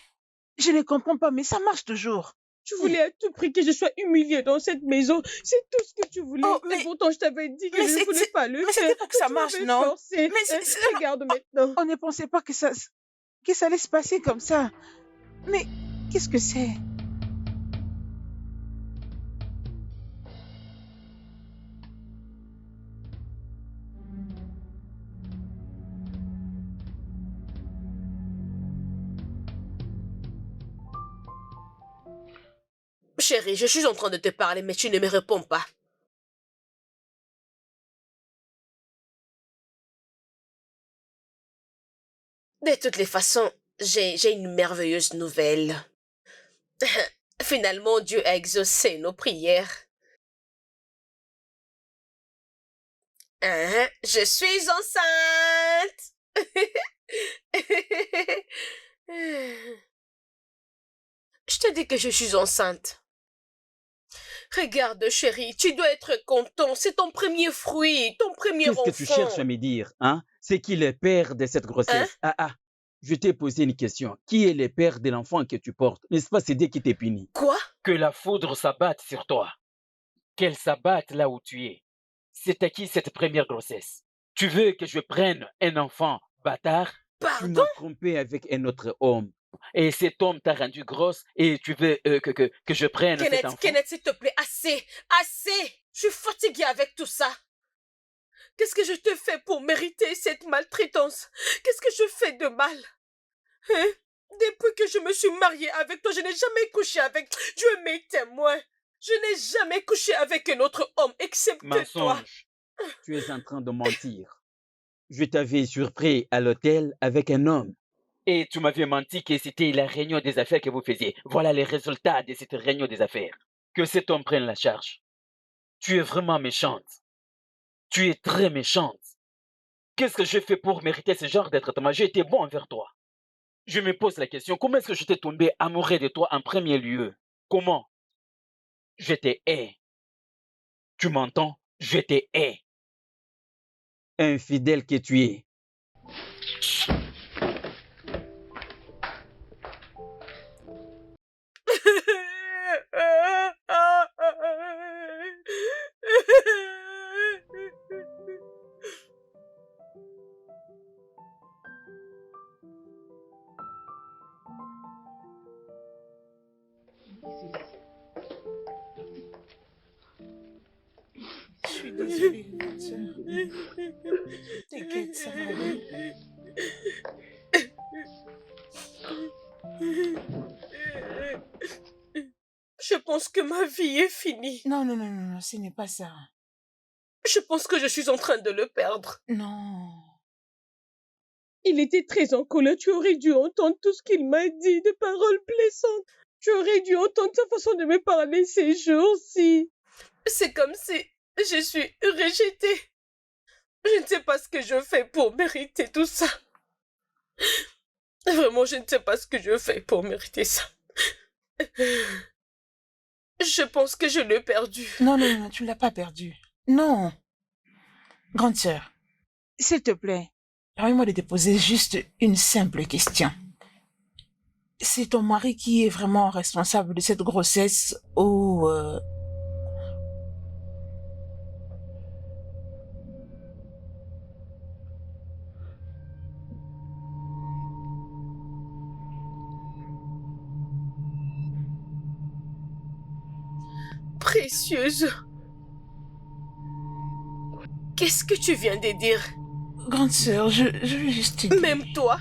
je ne comprends pas, mais ça marche toujours. Tu voulais à tout prix que je sois humiliée dans cette maison. C'est tout ce que tu voulais. Oh, Et mais- pourtant, je t'avais dit que mais je ne c'est- voulais pas le mais faire. c'était pour que ça Tu marche, m'avais non? forcé. Mais c'est- Regarde maintenant. On ne pensait pas que ça allait se passer comme ça. Mais qu'est-ce que c'est? Chérie, je suis en train de te parler, mais tu ne me réponds pas. De toutes les façons, j'ai une merveilleuse nouvelle. Finalement, Dieu a exaucé nos prières. Hein? Je suis enceinte. Je te dis que je suis enceinte. Regarde, chérie, tu dois être content. C'est ton premier fruit, ton premier Qu'est-ce enfant. que tu cherches à me dire, hein? C'est qui le père de cette grossesse? Je t'ai posé une question. Qui est le père de l'enfant que tu portes? N'est-ce pas c'est Dieu qui t'est puni? Quoi? Que la foudre s'abatte sur toi. Qu'elle s'abatte là où tu es. C'est à qui cette première grossesse? Tu veux que je prenne un enfant bâtard? Tu Pardon? m'as trompé avec un autre homme. Et cet homme t'a rendu grosse et tu veux que je prenne cet enfant? Kenneth, s'il te plaît, assez, assez. Je suis fatiguée avec tout ça. Qu'est-ce que je te fais pour mériter cette maltraitance? Qu'est-ce que je fais de mal? Hein? Depuis que je me suis mariée avec toi, je n'ai jamais couché avec... Dieu est mes témoins. Je n'ai jamais couché avec un autre homme, excepté toi. Mensonge. Tu es en train de mentir. Je t'avais surpris à l'hôtel avec un homme. Et tu m'avais menti que c'était la réunion des affaires que vous faisiez. Voilà les résultats de cette réunion des affaires. Que cet homme prenne la charge. Tu es vraiment méchante. Tu es très méchante. Qu'est-ce que je fais pour mériter ce genre de traitement? J'ai été bon envers toi. Je me pose la question, comment est-ce que je t'ai tombé amoureux de toi en premier lieu? Comment? Je te hais. Tu m'entends? Je te hais. Infidèle que tu es. Je suis désolée, grande sœur. T'inquiète, ça va aller. Je pense que ma vie est finie. Non, ce n'est pas ça. Je pense que je suis en train de le perdre. Non. Il était très en colère. Tu aurais dû entendre tout ce qu'il m'a dit, des paroles blessantes. Tu aurais dû entendre sa façon de me parler ces jours-ci. C'est comme si je suis rejetée. Je ne sais pas ce que je fais pour mériter tout ça. Vraiment, je ne sais pas ce que je fais pour mériter ça. Je pense que je l'ai perdu. Non, tu ne l'as pas perdu. Non. Grande sœur, s'il te plaît, permets-moi de te poser juste une simple question. C'est ton mari qui est vraiment responsable de cette grossesse ou... Précieuse. Qu'est-ce que tu viens de dire? Grande sœur, je veux juste te dire... Même toi?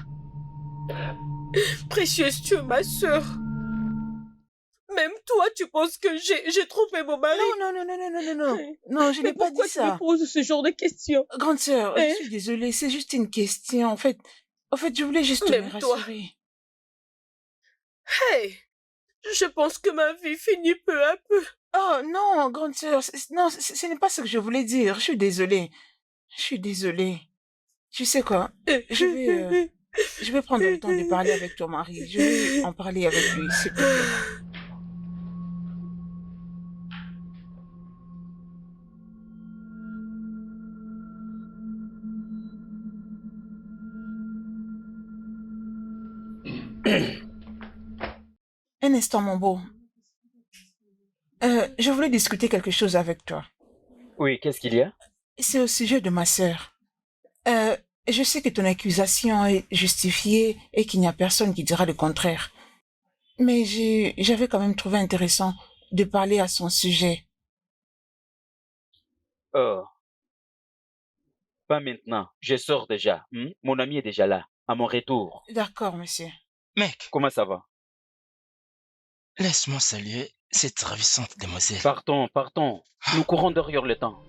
Précieuse, tu es ma sœur. Même toi, tu penses que j'ai trompé mon mari? Non. Non, je n'ai pas dit ça. Pourquoi tu me poses ce genre de questions? Grande sœur, je suis désolée, c'est juste une question. En fait, je voulais juste Même me toi. rassurer. Hey! Je pense que ma vie finit peu à peu. Oh non, grande sœur, non, ce n'est pas ce que je voulais dire. Je suis désolée. Tu sais quoi? Je vais prendre le temps de parler avec ton mari. Je vais en parler avec lui, s'il te plaît. Un instant, mon beau. Je voulais discuter quelque chose avec toi. Oui, qu'est-ce qu'il y a? C'est au sujet de ma sœur. Je sais que ton accusation est justifiée et qu'il n'y a personne qui dira le contraire. Mais j'avais quand même trouvé intéressant de parler à son sujet. Oh. Pas maintenant. Je sors déjà. Mon ami est déjà là, à mon retour. D'accord, monsieur. Mec, Comment ça va? laisse-moi saluer cette ravissante demoiselle. Partons. Nous courons derrière le temps.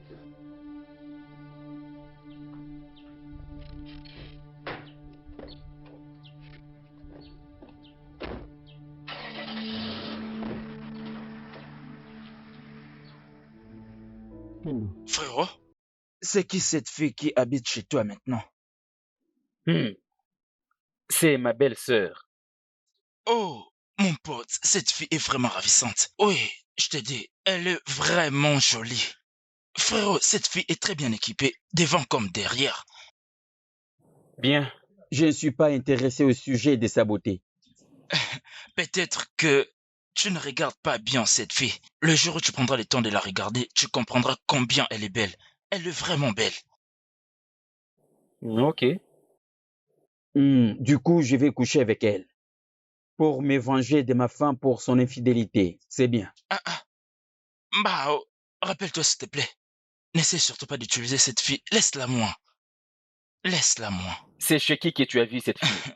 Frérot, c'est qui cette fille qui habite chez toi maintenant? C'est ma belle-sœur. Oh, mon pote, cette fille est vraiment ravissante. Oui, je te dis, elle est vraiment jolie. Frérot, cette fille est très bien équipée, devant comme derrière. Bien. Je ne suis pas intéressé au sujet de sa beauté. Peut-être que tu ne regardes pas bien cette fille. Le jour où tu prendras le temps de la regarder, tu comprendras combien elle est belle. Elle est vraiment belle. Ok. Du coup, je vais coucher avec elle. Pour me venger de ma femme pour son infidélité. C'est bien. Bah, rappelle-toi s'il te plaît. N'essaie surtout pas d'utiliser cette fille. Laisse-la moi. Laisse-la moi. C'est chez qui que tu as vu cette fille?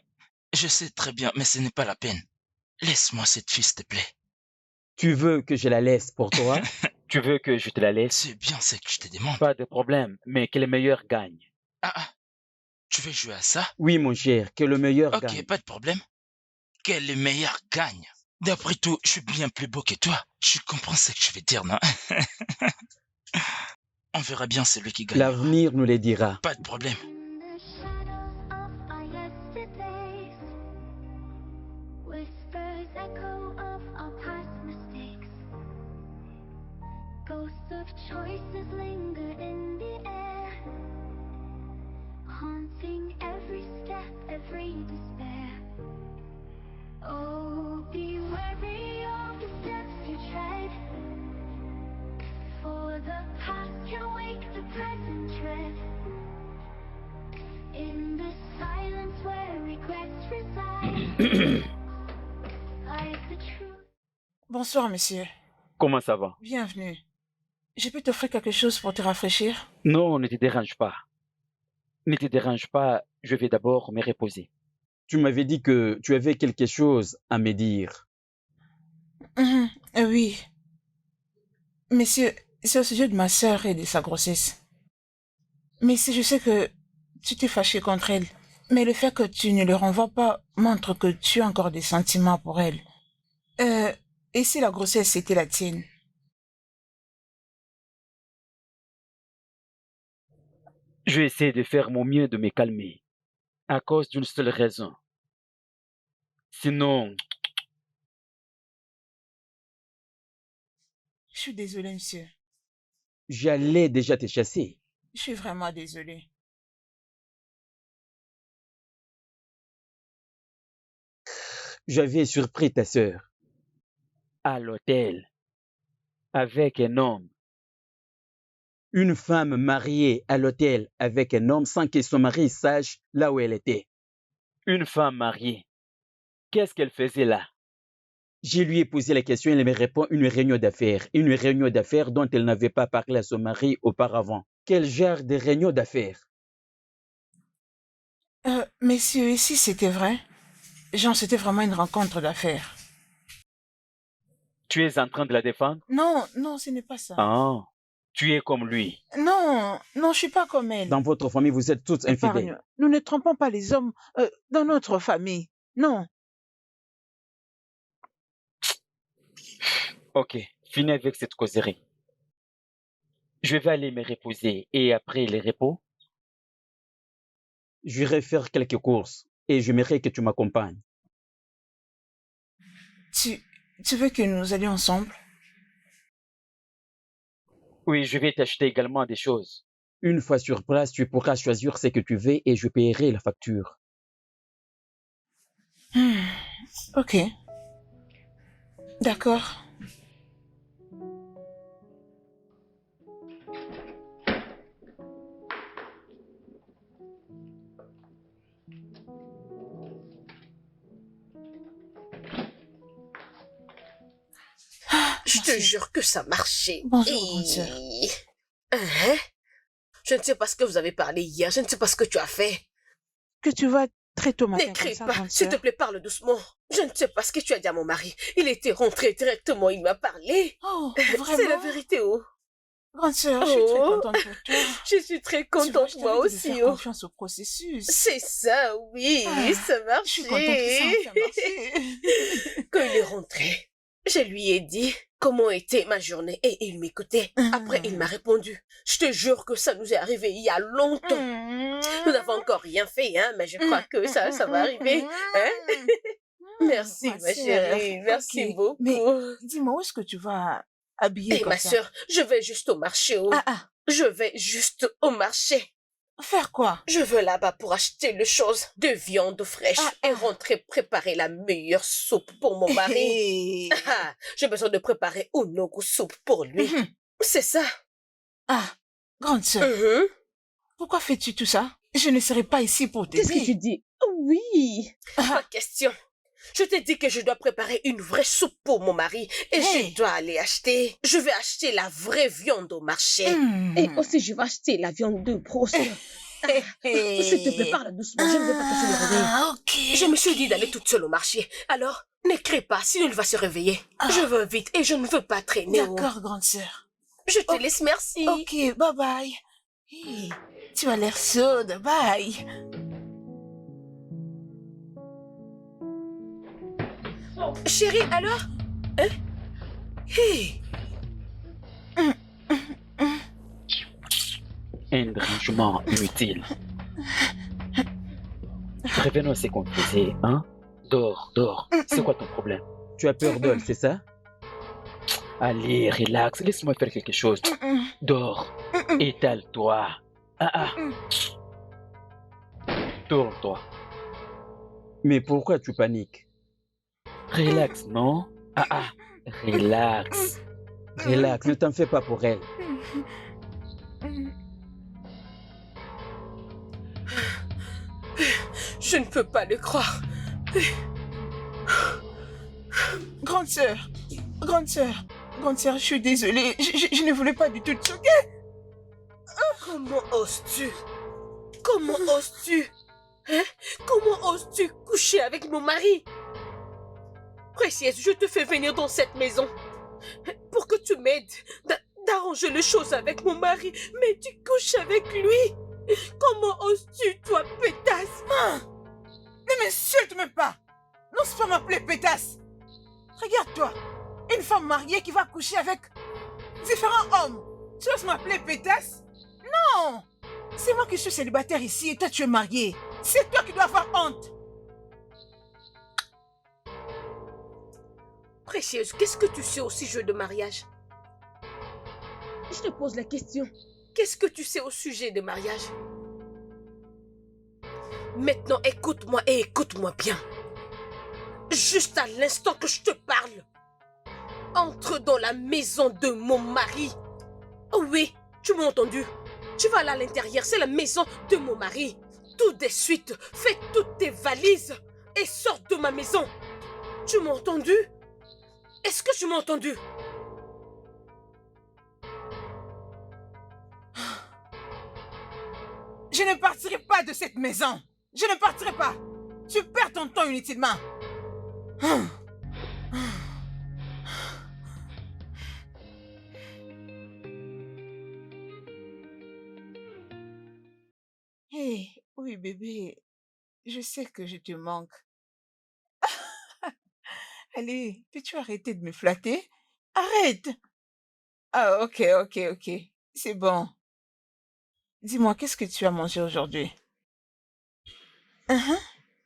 Je sais très bien, mais ce n'est pas la peine. Laisse-moi cette fille, s'il te plaît. Tu veux que je la laisse pour toi? Tu veux que je te la laisse? C'est bien ce que je te demande. Pas de problème, mais que le meilleur gagne. Tu veux jouer à ça? Oui, mon cher, que le meilleur gagne. Ok, pas de problème. Que le meilleur gagne. D'après tout, je suis bien plus beau que toi. Tu comprends ce que je veux dire, non? On verra bien celui qui gagne. L'avenir nous le dira. Pas de problème. Whispers echo of our past mistakes. Ghosts of choices linger in the air, haunting every step, every despair. Oh, be wary of the steps you tread, for the past can wake the present dread. In the silence where regrets reside. Bonsoir, monsieur. Comment ça va? Bienvenue. Je peux t'offrir quelque chose pour te rafraîchir? Non, ne te dérange pas. Ne te dérange pas, je vais d'abord me reposer. Tu m'avais dit que tu avais quelque chose à me dire. Oui. Monsieur, c'est au sujet de ma sœur et de sa grossesse. Mais si je sais que tu t'es fâché contre elle, mais le fait que tu ne le renvoies pas montre que tu as encore des sentiments pour elle. Et si la grossesse était la tienne? Je vais essayer de faire mon mieux de me calmer, à cause d'une seule raison. Sinon... Je suis désolée, monsieur. J'allais déjà te chasser. Je suis vraiment désolée. J'avais surpris ta sœur. À l'hôtel, avec un homme. Une femme mariée à l'hôtel avec un homme sans que son mari sache là où elle était. Une femme mariée. Qu'est-ce qu'elle faisait là? Je lui ai posé la question, elle me répond une réunion d'affaires. Une réunion d'affaires dont elle n'avait pas parlé à son mari auparavant. Quel genre de réunion d'affaires? Messieurs, si c'était vrai, genre c'était vraiment une rencontre d'affaires. Tu es en train de la défendre? Non, non, ce n'est pas ça. Ah, tu es comme lui. Non, non, je suis pas comme elle. Dans votre famille, vous êtes toutes infidèles. Épargne. Nous ne trompons pas les hommes dans notre famille. Non. Ok, finis avec cette causerie. Je vais aller me reposer et après le repos? J'irai faire quelques courses et j'aimerais que tu m'accompagnes. Tu veux que nous allions ensemble? Oui, je vais t'acheter également des choses. Une fois sur place, tu pourras choisir ce que tu veux et je paierai la facture. Ok. D'accord. Je te jure que ça marchait. Bonjour, grande sœur. Hein? Je ne sais pas ce que vous avez parlé hier. Je ne sais pas ce que tu as fait. Que tu vas très tôt matin N'écris comme ça, pas. grande S'il te sœur. plaît, parle doucement. Je ne sais pas ce que tu as dit à mon mari. Il était rentré directement. Il m'a parlé. Oh, C'est la vraiment? vérité, oh. Grande sœur, je suis très Oh. contente pour toi. Je suis très Tu vois, contente, je moi t'avais dit de aussi, faire oh. confiance au processus. C'est ça, oui. Ah, Ça marche. Je suis contente que ça ait marché. Quand il est rentré, Je lui ai dit comment était ma journée et il m'écoutait. Après, il m'a répondu. Je te jure que ça nous est arrivé il y a longtemps. Nous n'avons encore rien fait, hein, mais je crois que ça va arriver. Hein? Merci, ma chérie. Merci Ok. beaucoup. Mais dis-moi, où est-ce que tu vas habiller Et comme ma ça? sœur, je vais juste au marché. Je vais juste au marché. Faire quoi? Je vais là-bas pour acheter les choses de viande fraîche et rentrer préparer la meilleure soupe pour mon mari. J'ai besoin de préparer une autre soupe pour lui. C'est ça. Grande sœur, pourquoi fais-tu tout ça? Je ne serai pas ici pour t'aider. Qu'est-ce que tu dis? Oui. Pas question. Je t'ai dit que je dois préparer une vraie soupe pour mon mari et je dois aller acheter. Je vais acheter la vraie viande au marché. Et aussi, je vais acheter la viande de brosse. S'il te plaît, parle doucement. Je ne vais pas casser le réveil. Ok. Je me suis dit d'aller toute seule au marché. Alors, n'écris pas, sinon il va se réveiller. Je veux vite et je ne veux pas traîner. D'accord, grande sœur. Je te laisse, merci. Ok, bye bye. Hey, tu as l'air sourde, bye. Chérie, alors? Hein? Hey! Un dérangement inutile. Revenons à ce qu'on faisait, hein? Dors, dors. C'est quoi ton problème? Tu as peur d'Ol, c'est ça? Allez, relax, laisse-moi faire quelque chose. Dors. Étale-toi. Tourne-toi. Mais pourquoi tu paniques? Relax, non? Relax. Relax, ne t'en fais pas pour elle. Je ne peux pas le croire. Grande sœur, grande sœur, grande sœur, je suis désolée. Je ne voulais pas du tout te choquer. Comment oses-tu? Comment oses-tu? Hein? Comment oses-tu coucher avec mon mari? Précieuse, je te fais venir dans cette maison pour que tu m'aides d'arranger les choses avec mon mari, mais tu couches avec lui. Comment oses-tu, toi, pétasse? Ne m'insulte même pas. N'ose pas m'appeler pétasse. Regarde-toi, une femme mariée qui va coucher avec différents hommes. Tu oses m'appeler pétasse? Non. C'est moi qui suis célibataire ici et toi tu es mariée. C'est toi qui dois avoir honte. Précieuse, qu'est-ce que tu sais au sujet de mariage? Je te pose la question. Qu'est-ce que tu sais au sujet de mariage? Maintenant, écoute-moi et écoute-moi bien. Juste à l'instant que je te parle, entre dans la maison de mon mari. Oh oui, tu m'as entendu? Tu vas là à l'intérieur, c'est la maison de mon mari. Tout de suite, fais toutes tes valises et sors de ma maison. Tu m'as entendu? Est-ce que tu m'as entendu? Je ne partirai pas de cette maison. Je ne partirai pas. Tu perds ton temps inutilement. Hey, oui bébé, je sais que je te manque. Allez, peux-tu arrêter de me flatter? Arrête! Ok, c'est bon. Dis-moi, qu'est-ce que tu as mangé aujourd'hui?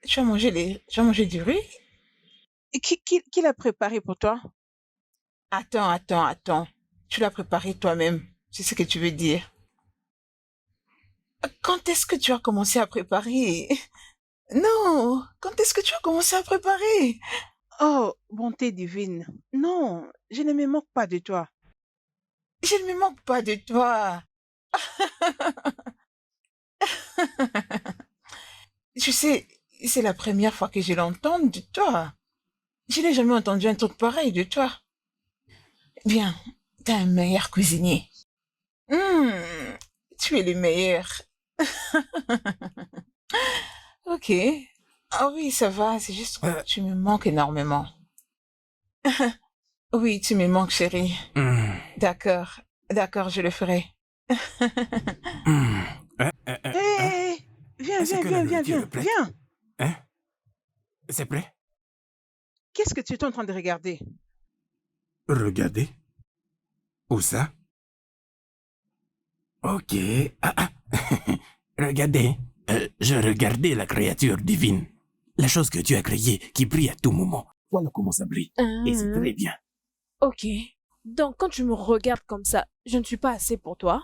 Tu as mangé du riz? Et qui l'a préparé pour toi? Attends. Tu l'as préparé toi-même. C'est ce que tu veux dire. Quand est-ce que tu as commencé à préparer? Non, quand est-ce que tu as commencé à préparer? Oh, bonté divine. Non, je ne me moque pas de toi. Je ne me moque pas de toi. Tu sais, c'est la première fois que je l'entends de toi. Je n'ai jamais entendu un truc pareil de toi. Bien, t'es un meilleur cuisinier. Tu es le meilleur. Ok. Ah oui, ça va, c'est juste que tu me manques énormément. Oui, tu me manques, chérie. D'accord, je le ferai. Hé, viens. Hein? C'est prêt? Qu'est-ce que tu es en train de regarder? Regardez. Où ça? Ok. Regardez. Je regardais la créature divine. La chose que tu as créée qui brille à tout moment. Voilà comment ça brille. Et c'est très bien. Ok. Donc, quand tu me regardes comme ça, je ne suis pas assez pour toi,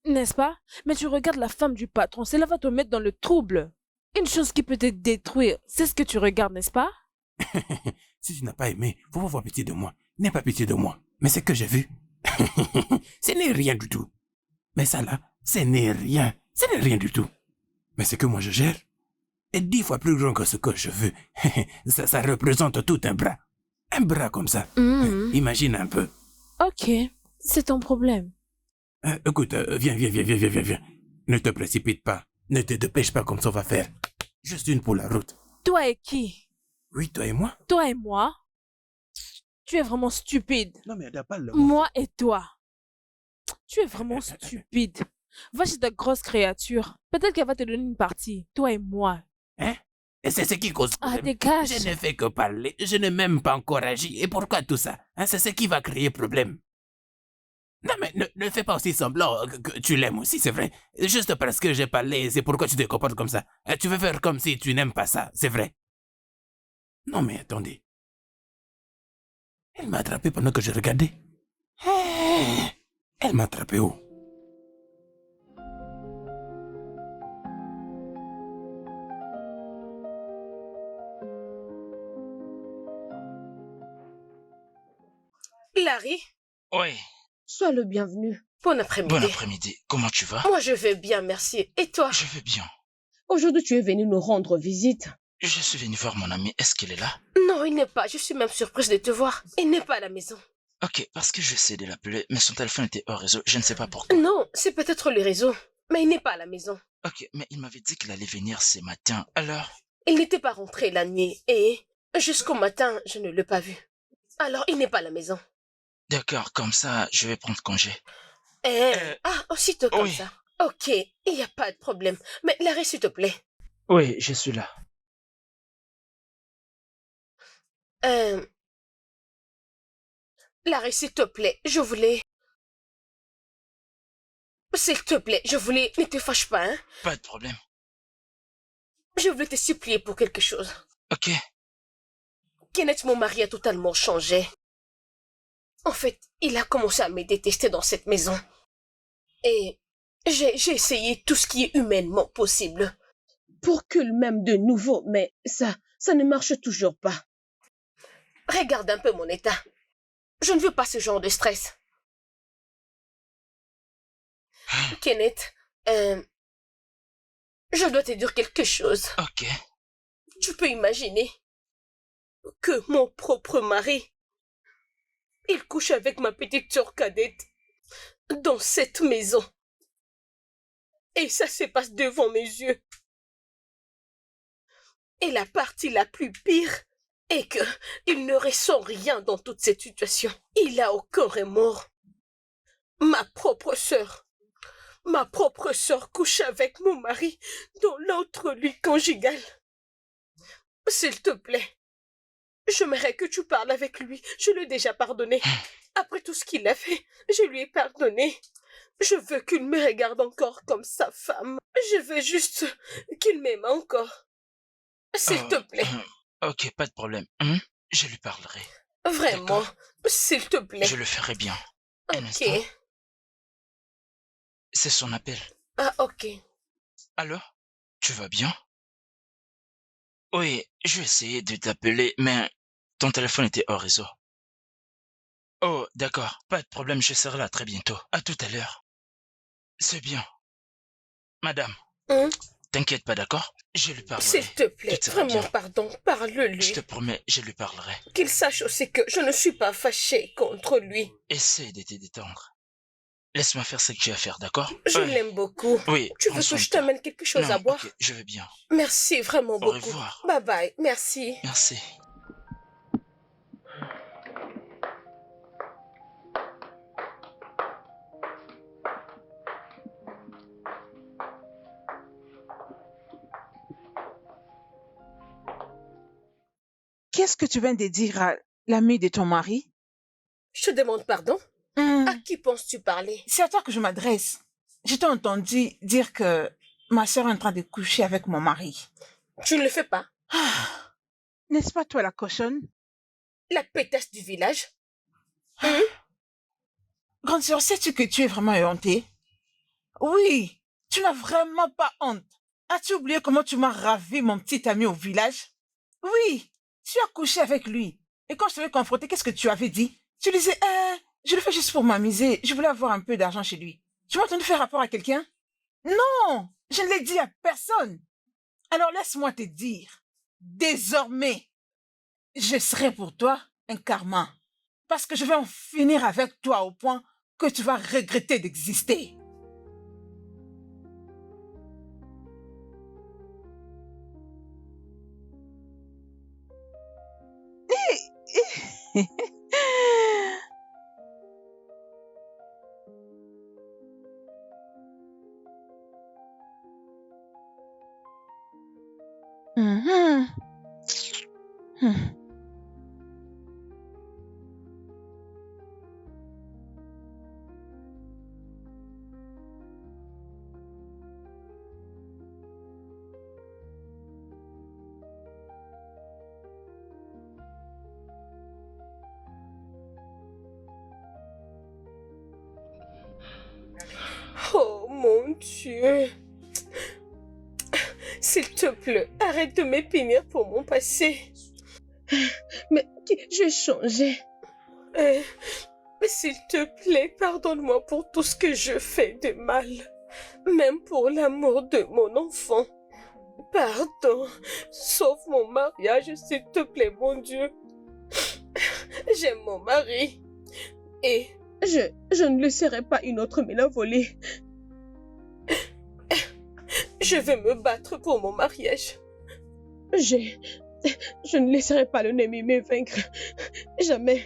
n'est-ce pas? Mais tu regardes la femme du patron, cela va te mettre dans le trouble. Une chose qui peut te détruire, c'est ce que tu regardes, n'est-ce pas? Si tu n'as pas aimé, faut avoir pitié de moi. N'aie pas pitié de moi. Mais ce que j'ai vu, ce n'est rien du tout. Mais ça là, ce n'est rien. Ce n'est rien du tout. Mais ce que moi je gère est 10 fois plus grand que ce que je veux. Ça représente tout un bras. Un bras comme ça. Imagine un peu. Ok, c'est ton problème. Écoute, viens. Ne te précipite pas. Ne te dépêche pas comme ça on va faire. Juste une pour la route. Toi et qui? Oui, toi et moi? Toi et moi? Tu es vraiment stupide. Non, mais elle n'a pas le Moi et toi. Tu es vraiment stupide. Va chez ta grosse créature. Peut-être qu'elle va te donner une partie. Toi et moi. Hein? Et c'est ce qui cause problème. Dégage. Je ne fais que parler. Je n'ai même pas encore agi. Et pourquoi tout ça? C'est ce qui va créer problème. Non, mais ne fais pas aussi semblant que tu l'aimes aussi, c'est vrai. Juste parce que j'ai parlé, c'est pourquoi tu te comportes comme ça. Tu veux faire comme si tu n'aimes pas ça, c'est vrai. Non, mais attendez. Elle m'a attrapé pendant que je regardais. Elle m'a attrapé où? Larry, Oui, Sois le bienvenu. bon après-midi. bon après-midi. Comment tu vas? Moi, je vais bien, merci. Et toi? Je vais bien. Aujourd'hui, tu es venu nous rendre visite. Je suis venu voir mon ami. Est-ce qu'il est là? Non, il n'est pas. Je suis même surprise de te voir. Il n'est pas à la maison. Ok, parce que j'essaie de l'appeler, mais son téléphone était hors réseau. Je ne sais pas pourquoi. Non, c'est peut-être le réseau. Mais il n'est pas à la maison. Ok, mais il m'avait dit qu'il allait venir ce matin. Alors? Il n'était pas rentré la nuit et jusqu'au matin, je ne l'ai pas vu. Alors, il n'est pas à la maison. D'accord, comme ça, je vais prendre congé. Aussitôt comme oui. ça. Ok, il n'y a pas de problème. Mais Larry, s'il te plaît. Oui, je suis là. Larry, s'il te plaît, je voulais... S'il te plaît, je voulais... Ne te fâche pas, hein. Pas de problème. Je voulais te supplier pour quelque chose. Ok. Kenneth, mon mari, a totalement changé. En fait, il a commencé à me détester dans cette maison. Et j'ai essayé tout ce qui est humainement possible. Pour que le même de nouveau, mais ça ne marche toujours pas. Regarde un peu mon état. Je ne veux pas ce genre de stress. Kenneth, je dois te dire quelque chose. Ok. Tu peux imaginer que mon propre mari, il couche avec ma petite sœur cadette dans cette maison. Et ça se passe devant mes yeux. Et la partie la plus pire est que il ne ressent rien dans toute cette situation. Il a aucun remords. Ma propre sœur couche avec mon mari dans l'autre lit conjugal. S'il te plaît, j'aimerais que tu parles avec lui. Je l'ai déjà pardonné. Après tout ce qu'il a fait, je lui ai pardonné. Je veux qu'il me regarde encore comme sa femme. Je veux juste qu'il m'aime encore. S'il te plaît. Ok, pas de problème. Je lui parlerai. Vraiment, s'il te plaît. Je le ferai bien. Un Ok. instant. C'est son appel. Ah, ok. Alors, tu vas bien? Oui, je vais essayer de t'appeler, mais ton téléphone était hors réseau. Oh, d'accord, pas de problème, je serai là très bientôt. À tout à l'heure. C'est bien. Madame, t'inquiète pas, d'accord? Je lui parlerai. S'il te plaît, Tout ira vraiment, bien. pardon, parle-lui. Je te promets, je lui parlerai. Qu'il sache aussi que je ne suis pas fâchée contre lui. Essaie de te détendre. Laisse-moi faire ce que j'ai à faire, d'accord? Je l'aime beaucoup. Oui, Tu prends veux que soin je de toi. t'amène quelque chose Non, à boire? ok, je vais bien. Merci vraiment Au beaucoup. revoir. Bye bye, merci. Merci. Qu'est-ce que tu viens de dire à l'ami de ton mari? Je te demande pardon. À qui penses-tu parler? C'est à toi que je m'adresse. Je t'ai entendu dire que ma soeur est en train de coucher avec mon mari. Tu ne le fais pas. N'est-ce pas toi la cochonne? La pétasse du village. Grande sœur, sais-tu que tu es vraiment hontée? Oui, tu n'as vraiment pas honte. As-tu oublié comment tu m'as ravi mon petit ami au village? Oui, tu as couché avec lui. Et quand je t'avais confronté, qu'est-ce que tu avais dit? Tu disais, je le fais juste pour m'amuser. Je voulais avoir un peu d'argent chez lui. Tu m'as entendu faire rapport à quelqu'un? Non, je ne l'ai dit à personne. Alors laisse-moi te dire, désormais, je serai pour toi un karma. Parce que je vais en finir avec toi au point que tu vas regretter d'exister. Oh mon Dieu. S'il te plaît, arrête de m'épinir pour mon passé. Mais j'ai changé. Mais s'il te plaît, pardonne-moi pour tout ce que je fais de mal. Même pour l'amour de mon enfant. Pardon. Sauve mon mariage, s'il te plaît, mon Dieu. J'aime mon mari. Et... Je ne laisserai pas une autre me la voler. Je vais me battre pour mon mariage. Je ne laisserai pas le Némi me vaincre. Jamais.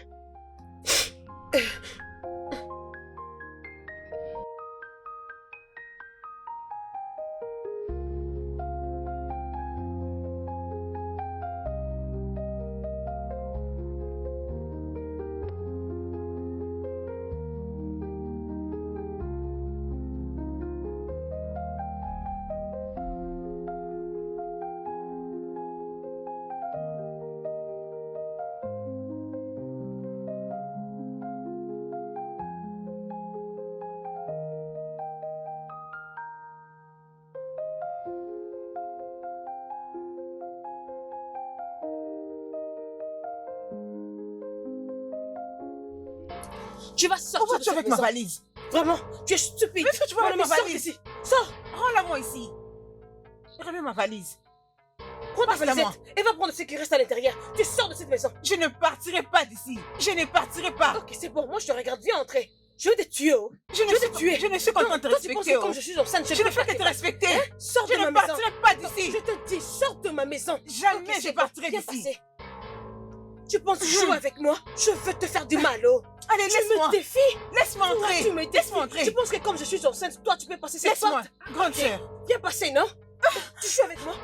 Tu vas sortir. Où vas-tu avec ma valise? Vraiment, tu es stupide. Est-ce que tu vas rendre ma valise ici? Sors. Rends-la-moi ici. Remets ma valise. Prends ta Passe-la-moi. valise et va prendre ce qui reste à l'intérieur. Tu sors de cette maison. Je ne partirai pas d'ici. Je ne partirai pas. Ok, c'est bon. Moi, je te regarde. Viens entrer. Je vais te tuer. Oh. Je vais te tuer. Je ne suis pas en train de te Toi, tu penses respecter. que comme je suis enceinte, Je ne fais que te respecter. Sors Je de ma ne maison. partirai pas d'ici. Je te dis, sors de ma maison. Jamais Ok, je c'est bon. partirai Viens d'ici. passer. Tu penses jouer avec moi? Je veux te faire du mal, oh. Allez, Tu laisse-moi. me défies? Laisse-moi Toi, entrer. tu me défies. Laisse-moi entrer. Tu penses que comme je suis enceinte, toi, tu peux passer cette Laisse-moi. porte? Grande sœur. Viens passer, non? Tu joues avec moi?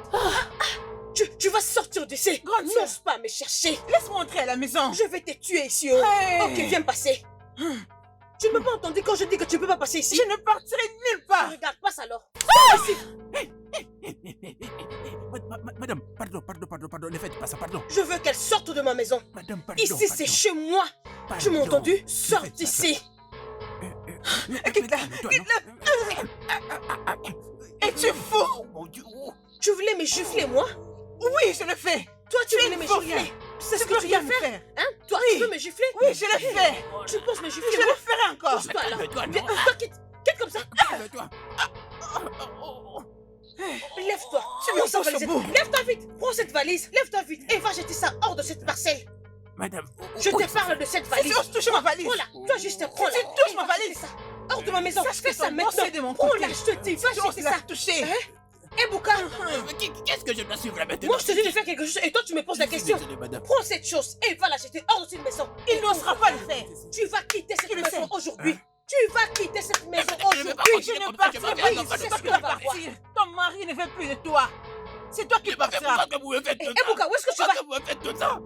Tu vas sortir d'ici. Grande sœur. N'ose pas me chercher. Laisse-moi entrer à la maison. Je vais te tuer ici, oh. Hey. Ok, viens passer. Tu ne m'as pas entendu quand je dis que tu ne peux pas passer ici? Je ne partirai nulle part. Regarde, passe alors. Madame, pardon, ne faites pas ça, pardon. Je veux qu'elle sorte de ma maison. Madame, pardon. Ici, c'est chez moi. Tu m'as entendu? Sors d'ici. Quitte-la. Es-tu fou? Mon Dieu. Tu voulais me gifler, moi? Oui, je le fais. Toi, tu es voulais une me faux gifler. rien. C'est ce Tu que peux tu viens rien me faire. faire. Hein? Toi, Oui. tu veux me gifler? Oui, je le fais. Tu penses me gifler, Je moi? le ferai encore. Pousse-toi, alors. Calme-toi, Viens, non. toi, quitte comme ça. Calme-toi. Lève-toi. Tu me Prends sa pousses au valise. bout. Lève-toi vite. Prends cette valise. Lève-toi vite. Et va jeter ça hors de cette parcelle. Madame. Je te parle de cette valise. Si tu oses toucher ma valise. Prends-la. Toi, juste prends-la. Si tu touches Et ma va jeter valise. ça hors de ma maison. Sache que Fais ça ton maintenant. boss est de mon Prends-la, côté. je te dis. Va Tu oses jeter la ça. toucher. Eh, Bouka. Qu'est-ce que je dois suivre maintenant? Moi, je te dis de faire quelque chose et toi, tu me poses la question. Désolé, madame. Prends cette chose et va la jeter hors de cette maison. Il n'osera pas le faire. Tu vas quitter cette Tu le maison sais. aujourd'hui. Tu vas quitter cette maison aujourd'hui. Je ne partirai pas ici. C'est ce que tu vas partir. Ton mari ne veut plus de toi. C'est toi qui partiras. Pourquoi vous me faites tout Eh, ça? Bouka, où est-ce que tu Pourquoi vas? vous me faites tout ça?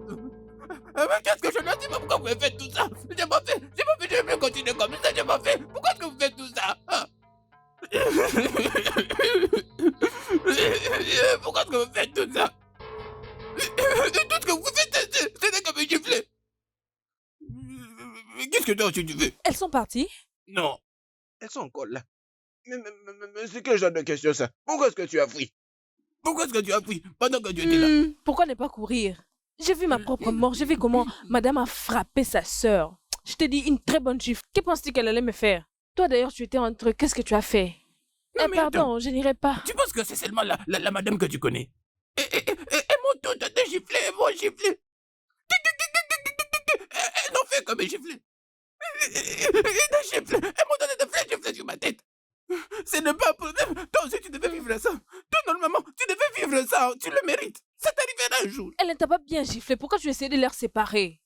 Mais qu'est-ce que je ne sais pas pourquoi vous faites tout ça? J'ai pas fait, je vais continuer comme ça, j'ai pas fait. Pourquoi est-ce que vous faites tout ça? Pourquoi est-ce que vous faites tout ça? Tout ce que vous faites, ce n'est que me gifler. Qu'est-ce que toi aussi tu fais? Elles sont parties? Non, elles sont encore là. Mais c'est quel genre de question ça? Pourquoi est-ce que tu as fui? Pourquoi est-ce que tu as pris pendant que tu étais là? Pourquoi ne pas courir? J'ai vu ma propre mort, j'ai vu comment madame a frappé sa sœur. Je t'ai dit une très bonne gifle. Que penses-tu qu'elle allait me faire? Toi d'ailleurs, tu étais entre eux, qu'est-ce que tu as fait? Non, mais pardon, attends. je n'irai pas. Tu penses que c'est seulement la madame que tu connais? Et mon tour de gifler, elles vont gifler. Elles n'ont fait que me gifler. Des gifles. Elles m'ont donné de vrais gifles sur ma tête. Ce n'est pas pour... Toi aussi, tu devais vivre ça. Toi, normalement, tu devais vivre ça. Tu le mérites. Ça t'arrivera un jour. Elle ne t'a pas bien giflé. Pourquoi tu essayais de les séparer?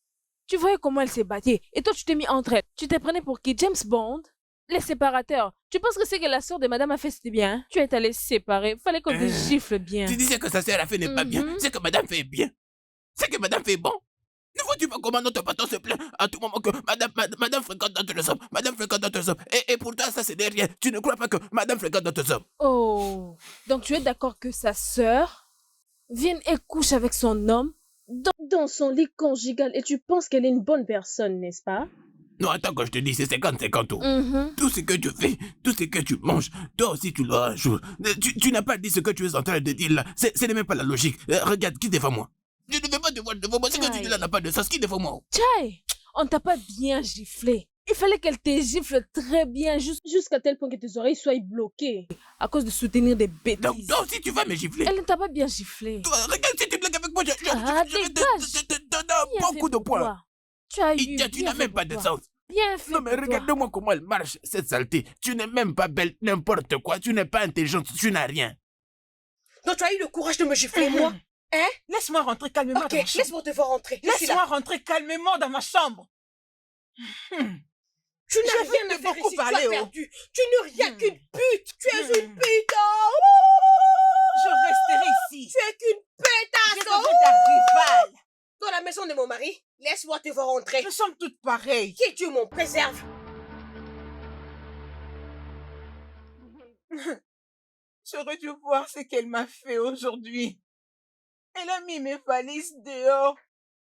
Tu voyais comment elles se battaient. Et toi, tu t'es mis entre elles. Tu t'es prenais pour qui? James Bond? Les séparateurs. Tu penses que c'est que la sœur de madame a fait c'était bien? Tu es allé séparer. Fallait qu'on te gifle bien. Tu disais que sa sœur a fait n'est pas bien. C'est que madame fait bien. C'est que madame fait bon. Ne vois-tu pas comment notre patron se plaint à tout moment que madame fréquente d'autres hommes? Madame fréquente d'autres hommes. Et pour toi, ça c'est derrière. Tu ne crois pas que madame fréquente d'autres hommes? Oh. Donc tu es d'accord que sa sœur vienne et couche avec son homme dans son lit conjugal et tu penses qu'elle est une bonne personne, n'est-ce pas? Non, attends que je te dis, c'est 50-50. Tout ce que tu fais, tout ce que tu manges, toi aussi tu l'auras un jour. Tu n'as pas dit ce que tu es en train de dire là. Ce n'est même pas la logique. Regarde, qui devant moi? Je ne veux pas te voir devant moi. Ce que tu dis là n'a pas de sens. Qui devant moi? Tchai, on t'a pas bien giflé. Il fallait qu'elle te gifle très bien jusqu'à tel point que tes oreilles soient bloquées. À cause de soutenir des bêtises. Donc toi aussi tu vas me gifler. Elle ne t'a pas bien giflé. Toi, regarde, si tu blagues avec moi, je vais te donner un bon coup de poing. Tu as eu. Tu n'as même pas de sens. Bien fait. Non mais regarde-moi comment elle marche, cette saleté. Tu n'es même pas belle, n'importe quoi. Tu n'es pas intelligente, tu n'as rien. Donc tu as eu le courage de me gifler, moi? Hein? Laisse-moi rentrer calmement dans ma chambre. Laisse-moi te voir rentrer. Laisse-moi rentrer calmement dans ma chambre. Tu n'as rien à faire ici, tu as perdu. Tu n'es rien qu'une pute. Tu es une pute. Je resterai ici. Tu es qu'une pétasse. Je serai ta rivale. Dans la maison de mon mari, laisse-moi te voir rentrer. Nous sommes toutes pareilles. Que Dieu m'en préserve. J'aurais dû voir ce qu'elle m'a fait aujourd'hui. Elle a mis mes valises dehors.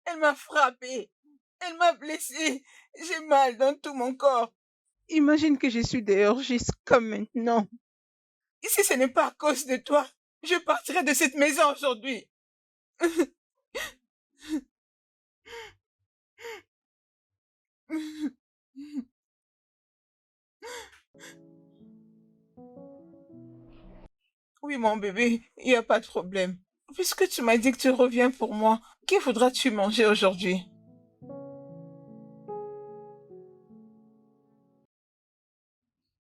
Elle m'a frappée. Elle m'a blessée. J'ai mal dans tout mon corps. Imagine que je suis dehors jusqu'à maintenant. Et si ce n'est pas à cause de toi, je partirai de cette maison aujourd'hui. Oui, mon bébé, il n'y a pas de problème. Puisque tu m'as dit que tu reviens pour moi, que voudras-tu manger aujourd'hui?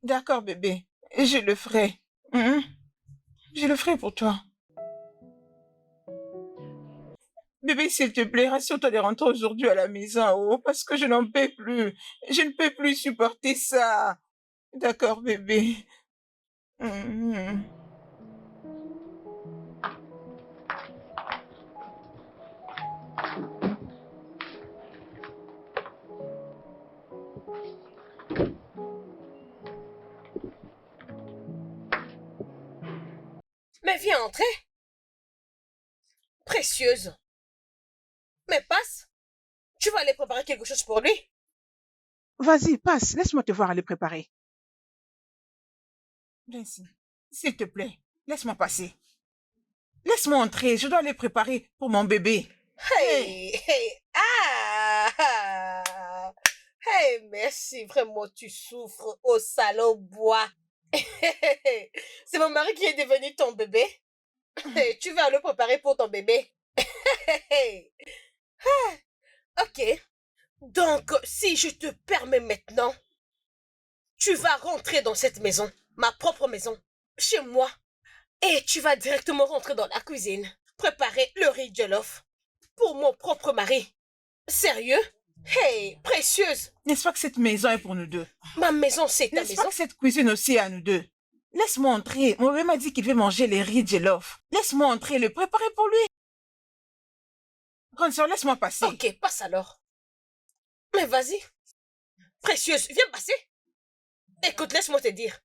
D'accord, bébé. Je le ferai. Je le ferai pour toi. Bébé, s'il te plaît, rassure-toi de rentrer aujourd'hui à la maison, parce que je n'en peux plus. Je ne peux plus supporter ça. D'accord, bébé. Mais viens entrer. Précieuse. Mais passe. Tu vas aller préparer quelque chose pour lui? Vas-y, passe. Laisse-moi te voir aller préparer. Nancy, s'il te plaît, laisse-moi passer. Laisse-moi entrer. Je dois aller préparer pour mon bébé. Hey. Hey, merci. Vraiment, tu souffres au salaud bois. C'est mon mari qui est devenu ton bébé. Tu vas le préparer pour ton bébé. Ok. Donc, si je te permets maintenant, tu vas rentrer dans cette maison, ma propre maison, chez moi, et tu vas directement rentrer dans la cuisine, préparer le riz jollof pour mon propre mari. Sérieux? Hey, précieuse! N'est-ce pas que cette maison est pour nous deux? Ma maison, c'est ta maison? N'est-ce pas que cette cuisine aussi est à nous deux? Laisse-moi entrer. Mon bébé m'a dit qu'il veut manger les riz jollof. Laisse-moi entrer et le préparer pour lui. Grande sœur, laisse-moi passer. Ok, passe alors. Mais vas-y. Précieuse, viens passer. Écoute, laisse-moi te dire.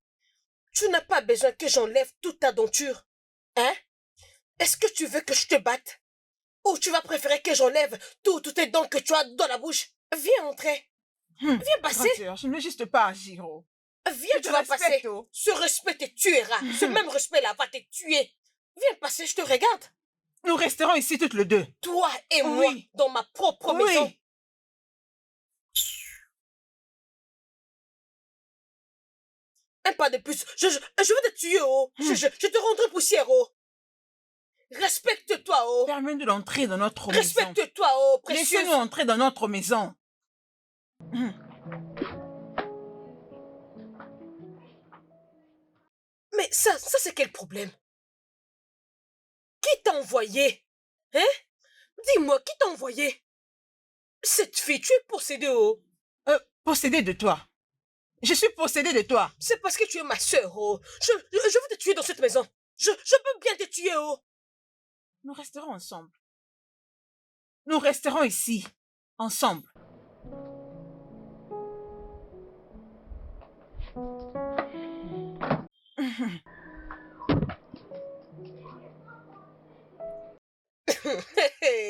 Tu n'as pas besoin que j'enlève toute ta denture. Hein? Est-ce que tu veux que je te batte? Ou tu vas préférer que j'enlève toutes tes dents que tu as dans la bouche? Viens entrer. Viens passer. Grande sœur, je ne veux juste pas agir. Oh. Viens, Je tu te vas respecte, passer. oh. Ce respect te tuera. Ce même respect-là va te tuer. Viens passer, je te regarde. Nous resterons ici toutes les deux. Toi et moi, Oui. dans ma propre Oui. maison. Un pas de plus. Je vais te tuer, oh. Je te rendrai poussière, oh. Respecte-toi, oh. Permets-nous d'entrer dans notre maison. Respecte-toi, oh, précieuse. Laissez-nous entrer dans notre maison. Mais ça c'est quel problème? Qui t'a envoyé? Hein? Dis-moi, qui t'a envoyé? Cette fille, tu es possédée, oh. Possédée de toi. Je suis possédée de toi. C'est parce que tu es ma sœur, oh. Je veux te tuer dans cette maison. Je peux bien te tuer, oh. Nous resterons ensemble. Nous resterons ici, ensemble.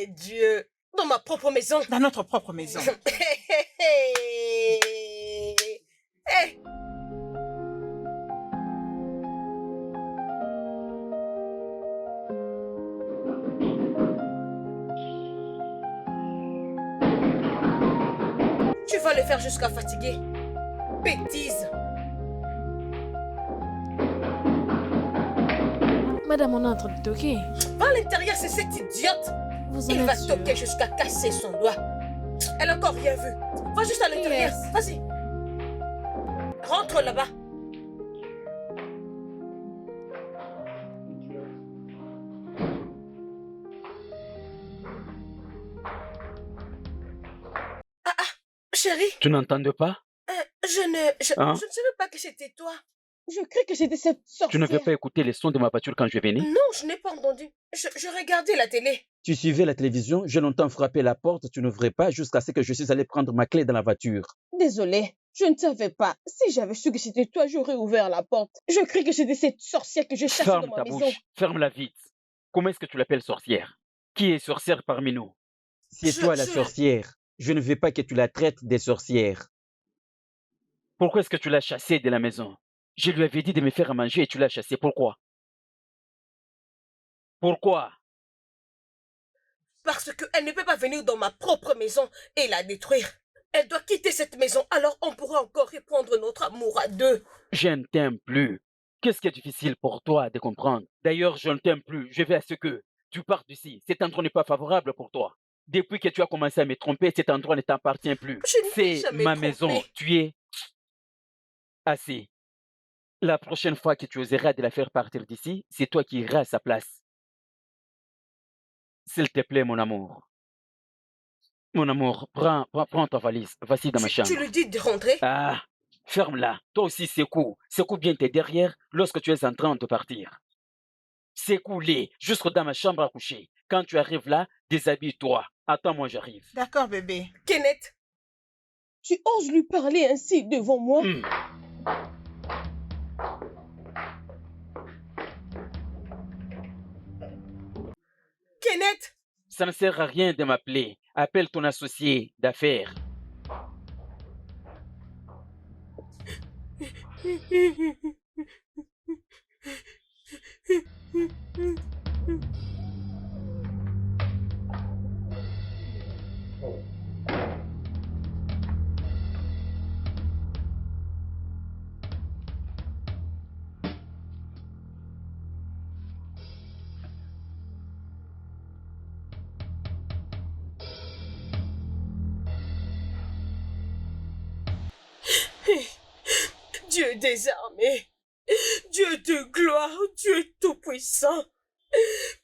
Dieu. Dans ma propre maison. Dans notre propre maison. Hey. Tu vas le faire jusqu'à fatiguer. Bêtise. Madame, on est en train de toquer. Va à l'intérieur, c'est cette idiote. Vous en Il êtes va sûre? toquer jusqu'à casser son doigt. Elle a encore rien vu. Va juste à l'intérieur. Yes. Vas-y. Rentre là-bas. Chérie, Tu n'entendais pas? je ne savais pas que c'était toi. Je crois que c'était cette Tu sorcière. ne veux pas écouter les sons de ma voiture quand je venais? Non, je n'ai pas entendu. Je regardais la télé. Tu suivais la télévision, je l'entends frapper la porte, tu n'ouvrais pas jusqu'à ce que je suis allé prendre ma clé dans la voiture. Désolée, je ne savais pas. Si j'avais su que c'était toi, j'aurais ouvert la porte. Je crois que c'était cette sorcière que je cherchais Ferme dans ta ma maison. bouche, ferme-la vite. Comment est-ce que tu l'appelles sorcière? Qui est sorcière parmi nous? C'est toi la sorcière. Je ne veux pas que tu la traites des sorcières. Pourquoi est-ce que tu l'as chassée de la maison? Je lui avais dit de me faire à manger et tu l'as chassée. Pourquoi? Pourquoi? Parce qu'elle ne peut pas venir dans ma propre maison et la détruire. Elle doit quitter cette maison, alors on pourra encore répondre notre amour à deux. Je ne t'aime plus. Qu'est-ce qui est difficile pour toi de comprendre? D'ailleurs, je ne t'aime plus. Je veux à ce que tu partes d'ici. Cet endroit n'est pas favorable pour toi. Depuis que tu as commencé à me tromper, cet endroit ne t'appartient plus. Je ne t'ai C'est jamais ma trompée. maison. Tu es assez. La prochaine fois que tu oseras de la faire partir d'ici, c'est toi qui iras à sa place. S'il te plaît, mon amour. Mon amour, prends ta valise. Voici dans ma chambre. Tu lui dis de rentrer? Ah, ferme-la. Toi aussi, secoue. Secoue bien tes derrière lorsque tu es en train de partir. Secoue-les jusque dans ma chambre à coucher. Quand tu arrives là, déshabille-toi. Attends-moi, j'arrive. D'accord, bébé. Kenneth, Tu oses lui parler ainsi devant moi? Kenneth, Ça ne sert à rien de m'appeler. Appelle ton associé d'affaires. Dieu des armées, Dieu de gloire, Dieu tout-puissant.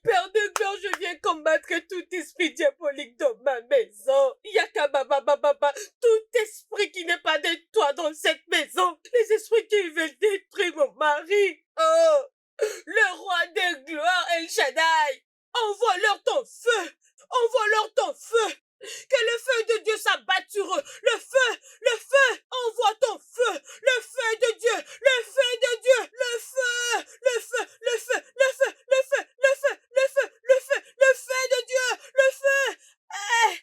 Père de gloire, je viens combattre tout esprit diabolique dans ma maison. Yakababababa, tout esprit qui n'est pas de toi dans cette maison. Les esprits qui veulent détruire mon mari. Oh, le roi de gloire, El Shaddai, envoie-leur ton feu. envoie-leur ton feu. Que le feu de Dieu s'abatte sur eux. Le feu, envoie ton feu. Le feu de Dieu, le feu de Dieu, le feu, le feu, le feu, le feu, le feu, le feu, le feu, le feu, le feu de Dieu, le feu.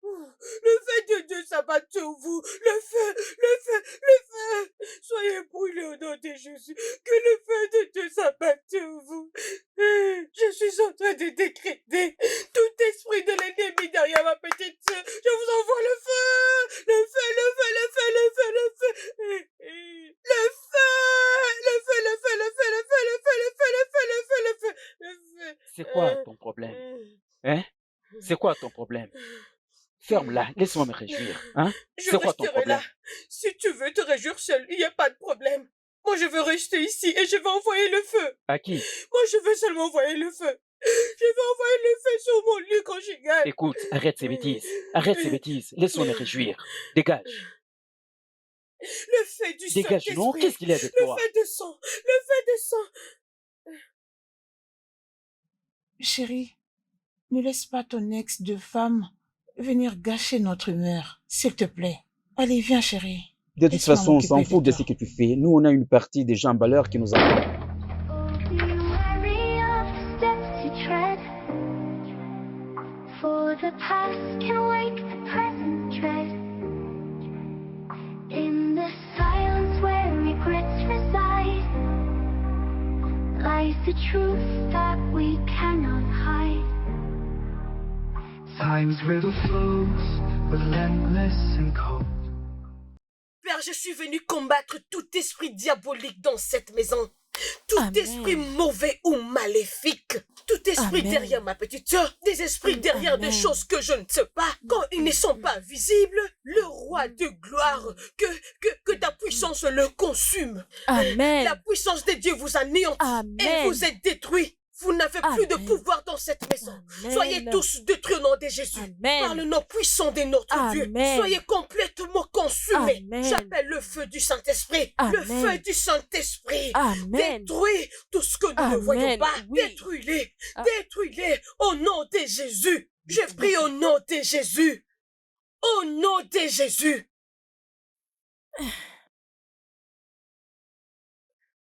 Le feu de Dieu s'abatte sur vous. Le feu, le feu, le feu. Soyez brûlés au nom de Jésus. Que le feu de Dieu s'abatte sur vous. Je suis en train de décréter tout esprit de l'ennemi derrière ma petite sœur. Je vous envoie le feu. Le feu, le feu, le feu, le feu, le feu. Le feu, le feu, le feu, le feu, le feu, le feu, le feu, le feu, le feu, le feu, le feu. C'est quoi ton problème? Hein? C'est quoi ton problème? Ferme-la, laisse-moi me réjouir. Hein? Je C'est quoi ton resterai problème? là. Si tu veux te réjouir seul, il n'y a pas de problème. Moi, je veux rester ici et je vais envoyer le feu. À qui? Moi, je veux seulement envoyer le feu. Je vais envoyer le feu sur mon lit conjugal. Écoute, arrête ces bêtises. Arrête ces bêtises. Laisse-moi me réjouir. Dégage. Le feu du Dégage, Saint-Esprit. non? Qu'est-ce qu'il y a avec Le toi? feu de sang. Le feu de sang. Chérie, ne laisse pas ton ex de femme venir gâcher notre humeur, s'il te plaît. Allez, viens, chérie. De toute Laisse-moi façon, on s'en m'occuper fout de toi. ce que tu fais. Nous, on a une partie des gens valeurs qui nous attendent. Be wary of the steps you tread, for the past can wake the present dread. In the silence where regrets reside, lies the truth that we cannot hide. Time's river flows, relentless and cold. Père, je suis venu combattre tout esprit diabolique dans cette maison. Tout Amen. esprit mauvais ou maléfique. Tout esprit Amen. derrière ma petite sœur. Des esprits derrière des Amen. choses que je ne sais pas. Quand ils ne sont pas visibles, le roi de gloire, que ta puissance le consume. Amen. La puissance de Dieu vous anéantit et Amen. vous êtes détruits. Vous n'avez plus de Amen. pouvoir dans cette maison. Amen. Soyez tous détruits au nom de Jésus. Amen. Par le nom puissant de notre Dieu. Amen. Soyez complètement consumés. Amen. J'appelle le feu du Saint-Esprit. Le Amen. feu du Saint-Esprit. Amen. Détruis tout ce que nous ne Amen. voyons pas. Oui. Détruis-les. Ah. Détruis-les au nom de Jésus. Je prie au nom de Jésus. Au nom de Jésus.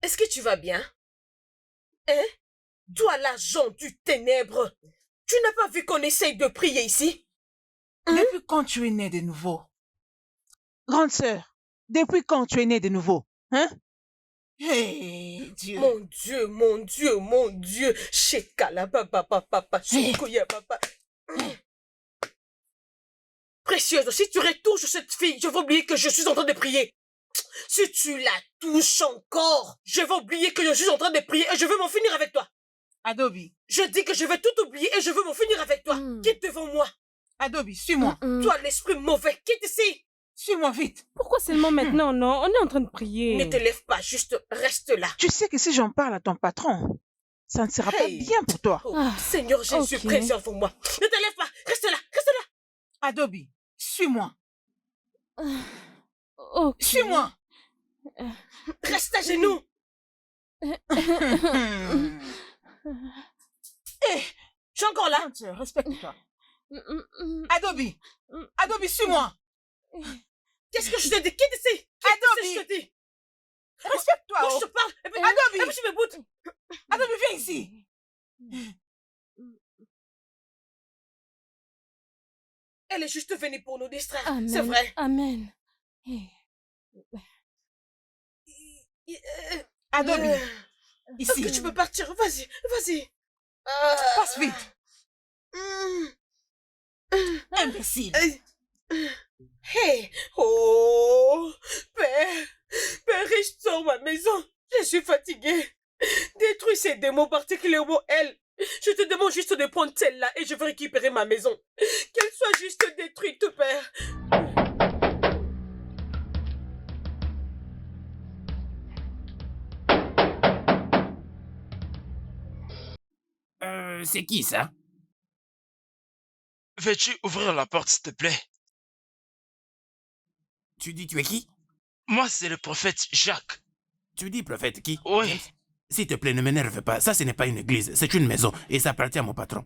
Est-ce que tu vas bien? Hein? Toi, l'agent du ténèbre, tu n'as pas vu qu'on essaye de prier ici? Depuis quand tu es né de nouveau? Grande sœur, depuis quand tu es née de nouveau? Hein? Hey, Dieu. Mon Dieu, mon Dieu, mon Dieu. Shekala papa papa, Shokoya papa. Précieuse, si tu retouches cette fille, je vais oublier que je suis en train de prier. Si tu la touches encore, je vais oublier que je suis en train de prier et je veux m'en finir avec toi. Adobe, Je dis que je vais tout oublier et je veux m'en finir avec toi. Quitte devant moi. Adobe, suis-moi. Toi, l'esprit mauvais, quitte ici. Suis-moi vite. Pourquoi seulement maintenant, non? On est en train de prier. Ne te lève pas, juste reste là. Tu sais que si j'en parle à ton patron, ça ne sera pas Hey. bien pour toi. Oh, Ah, Seigneur Jésus, ok. préserve-moi. Ne te lève pas, reste là, reste là. Adobe, suis-moi. Ok. Suis-moi. Reste à genoux. Eh, Je suis encore là. grande sœur, respecte-toi. Adobe, Adobe, suis-moi. Qu'est-ce que je te dis? Quitte ici. Qu'est-ce que je te dis? Respecte-toi. Moi, Oh. je te parle. Et puis, Adobe. et puis tu me boutes. Adobe, viens ici. Elle est juste venue pour nous distraire. Amen. C'est vrai. Amen. Hey. Adobe, Est-ce ici. que tu peux partir? Vas-y, vas-y. Passe vite. Mm. Imbécile. Hey, oh, Père, restaure ma maison. Je suis fatiguée. Détruis ces démons, particulièrement elle. Je te demande juste de prendre celle-là et je vais récupérer ma maison. Qu'elle soit juste détruite, Père. C'est qui ça? Veux-tu ouvrir la porte, s'il te plaît? Tu dis tu es qui? Moi, c'est le prophète Jacques. Tu dis prophète qui? Oui. James? S'il te plaît, ne m'énerve pas. Ça, ce n'est pas une église, c'est une maison et ça appartient à mon patron.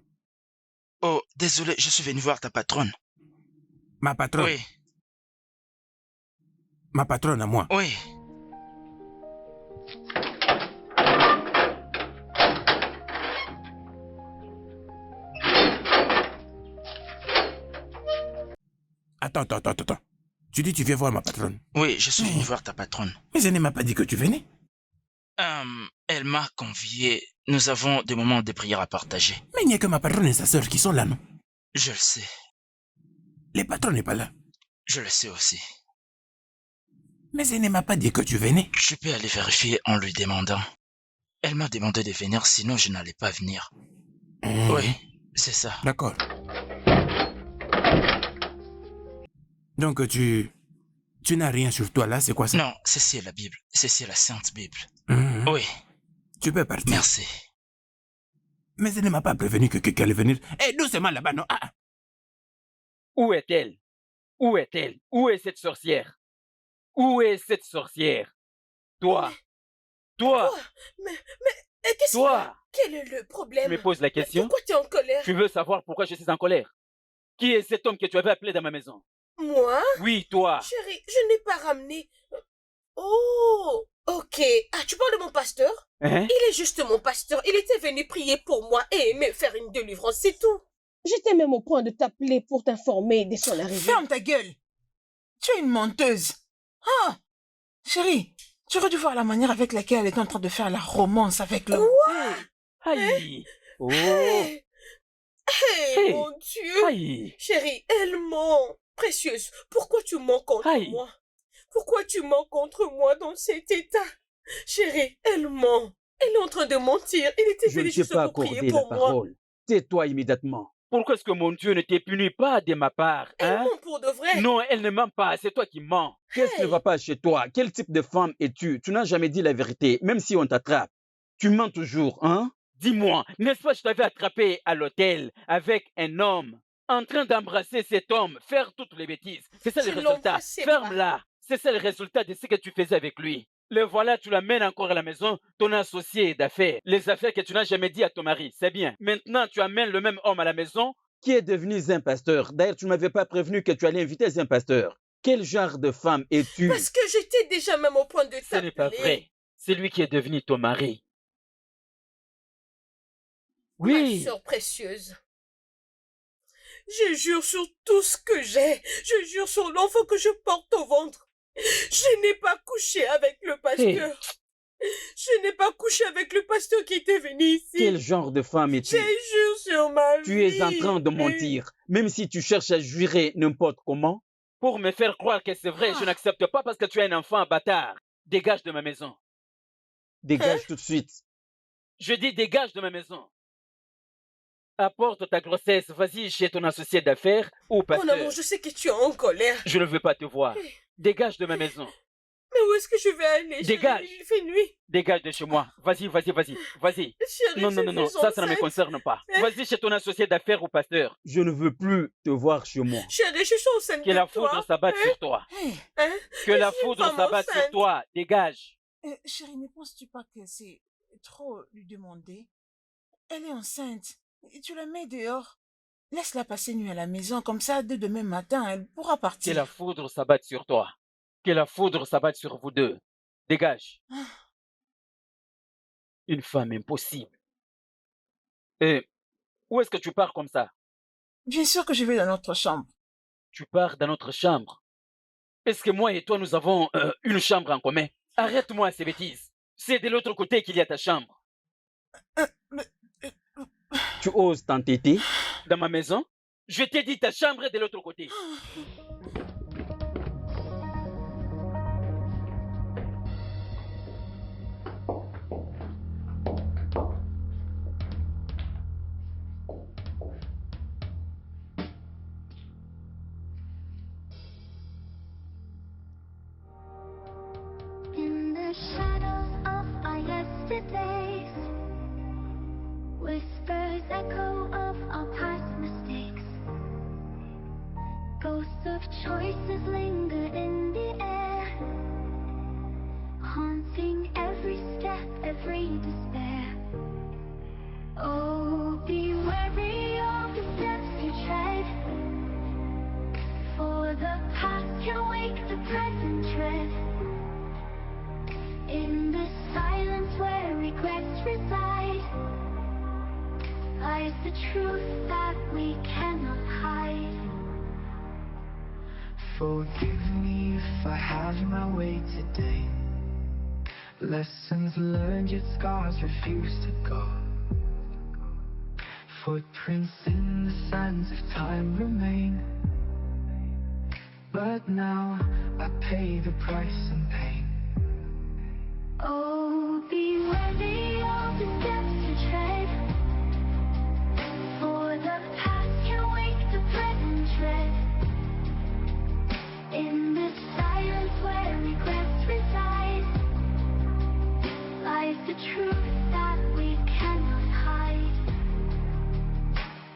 Oh, désolé, je suis venu voir ta patronne. Ma patronne. Oui, Ma patronne à moi. oui. Attends. Tu dis tu viens voir ma patronne. Oui, je suis venu voir ta patronne. Mais elle ne m'a pas dit que tu venais. Elle m'a convié. Nous avons des moments de prière à partager. Mais il n'y a que ma patronne et sa sœur qui sont là, non? Je le sais. Les patrons n'est pas là. Je le sais aussi. Mais elle ne m'a pas dit que tu venais. Je peux aller vérifier en lui demandant. Elle m'a demandé de venir, sinon je n'allais pas venir. Oui, c'est ça. D'accord. Donc tu n'as rien sur toi là, c'est quoi ça? Non, ceci est la Bible. Ceci est la Sainte Bible. Oui. Tu peux partir. Merci. Mais elle ne m'a pas prévenu que quelqu'un allait venir. Eh, doucement là-bas, non? Où est-elle? Où est-elle? Où est cette sorcière? Où est cette sorcière? Toi! Toi! Mais qu'est-ce qu'il y a? Quel est le problème? Tu me poses la question? Pourquoi tu es en colère? Tu veux savoir pourquoi je suis en colère? Qui est cet homme que tu avais appelé dans ma maison? Moi? Oui, toi. Chérie, je n'ai pas ramené... Oh, ok. Ah, tu parles de mon pasteur? Hein? Il est juste mon pasteur. Il était venu prier pour moi et me faire une délivrance, c'est tout. J'étais même au point de t'appeler pour t'informer de son arrivée. Ferme ta gueule. Tu es une menteuse. Ah, chérie, tu aurais dû voir la manière avec laquelle elle est en train de faire la romance avec l'homme. Aïe. Oh. Hey, Hey. mon Dieu. Aïe. Chérie, elle ment. Précieuse, pourquoi tu mens contre Aïe. moi? Pourquoi tu mens contre moi dans cet état? Chérie, elle ment. Elle est en train de mentir. Il était Je ne venu t'ai juste pas pour prier accordé la pour moi. parole. Tais-toi immédiatement. Pourquoi est-ce que mon Dieu ne te punit pas de ma part, Elle hein? ment pour de vrai. Non, elle ne ment pas, c'est toi qui mens. Qu'est-ce qui ne va pas chez toi? Quel type de femme es-tu? Tu n'as jamais dit la vérité, même si on t'attrape. Tu mens toujours, hein? Dis-moi, n'est-ce pas que je t'avais attrapé à l'hôtel avec un homme, en train d'embrasser cet homme, faire toutes les bêtises? C'est ça le Je résultat. l'embrasse ses bras. Ferme-la. C'est ça le résultat de ce que tu faisais avec lui. Le voilà, tu l'amènes encore à la maison, ton associé d'affaires. Les affaires que tu n'as jamais dit à ton mari, c'est bien. Maintenant, tu amènes le même homme à la maison. Qui est devenu un pasteur? D'ailleurs, tu ne m'avais pas prévenu que tu allais inviter un pasteur. Quel genre de femme es-tu? Parce que j'étais déjà même au point de Ce n'est pas t'appeler. vrai. C'est lui qui est devenu ton mari. Ma Oui. sœur précieuse. Je jure sur tout ce que j'ai. Je jure sur l'enfant que je porte au ventre. Je n'ai pas couché avec le pasteur. Je n'ai pas couché avec le pasteur qui était venu ici. Quel genre de femme es-tu? Je jure sur ma vie. Tu es en train de mentir, même si tu cherches à jurer n'importe comment. Pour me faire croire que c'est vrai, je n'accepte pas parce que tu es un enfant bâtard. Dégage de ma maison. Dégage tout de suite. Je dis dégage de ma maison. Apporte ta grossesse, vas-y chez ton associé d'affaires ou Mon pasteur. amour, je sais que tu es en colère. Je ne veux pas te voir. Dégage de ma maison. Mais où est-ce que je vais aller? Dégage. Chérie, il fait nuit. Dégage de chez moi. Vas-y. Chérie, Non, je suis ça ne me enceinte. concerne pas. Vas-y chez ton associé d'affaires ou pasteur. Je ne veux plus te voir chez moi. Chérie, je suis enceinte Que de la toi. foudre s'abatte sur toi. Hein? Que la Je suis une foudre femme s'abatte sur enceinte. toi. Dégage. Chérie, ne penses-tu pas que c'est trop lui demander? Elle est enceinte. Et tu la mets dehors. Laisse-la passer nuit à la maison, comme ça, dès demain matin, elle pourra Que partir. la foudre s'abatte sur toi. Que la foudre s'abatte sur vous deux. Dégage. Une femme impossible. Et où est-ce que tu pars comme ça? Bien sûr que je vais dans notre chambre. Tu pars dans notre chambre. Est-ce que moi et toi, nous avons une chambre en commun? Arrête-moi ces bêtises. C'est de l'autre côté qu'il y a ta chambre. Tu oses t'entêter? Dans ma maison? Je t'ai dit ta chambre est de l'autre côté. In the shadows of our yesterdays, whispers echo of our past mistakes. Ghosts of truth that we cannot hide. Forgive me if I have my way today. Lessons learned, yet scars refuse to go. Footprints in the sands of time remain. But now I pay the price in pain. Oh, be worthy of the steps you tread. For the past can wake the present dread. In the silence where regrets reside, lies the truth that we cannot hide.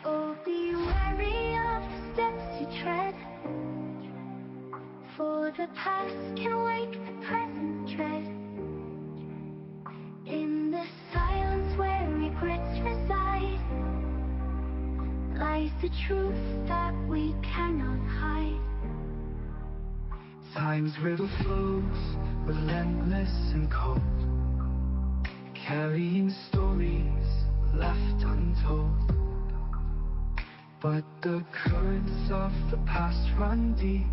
Oh, be wary of the steps you tread. For the past can wake the present dread. In the silence where regrets reside, lies the truth that we cannot hide. Time's river flows, relentless and cold, carrying stories left untold. But the currents of the past run deep,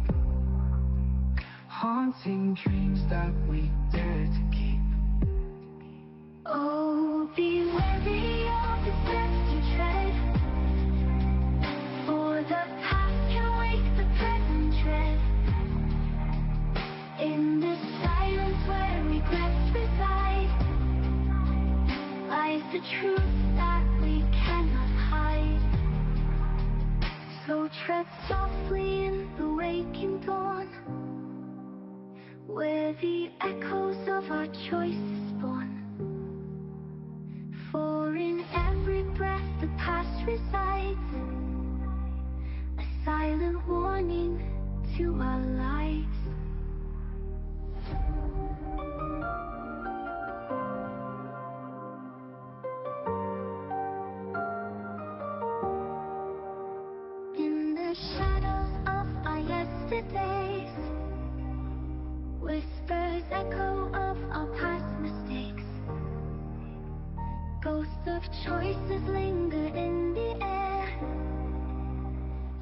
haunting dreams that we dare to keep. Oh, be wary of the steps you tread. For the past can wake the present dread. In the silence where regrets reside, lies the truth that we cannot hide. So tread softly in the waking dawn, where the echoes of our choices spawn. For in every breath the past resides, a silent warning to our lives. In the shadows of our yesterdays, whispers echo of our past mistakes. Ghosts of choices linger in the air,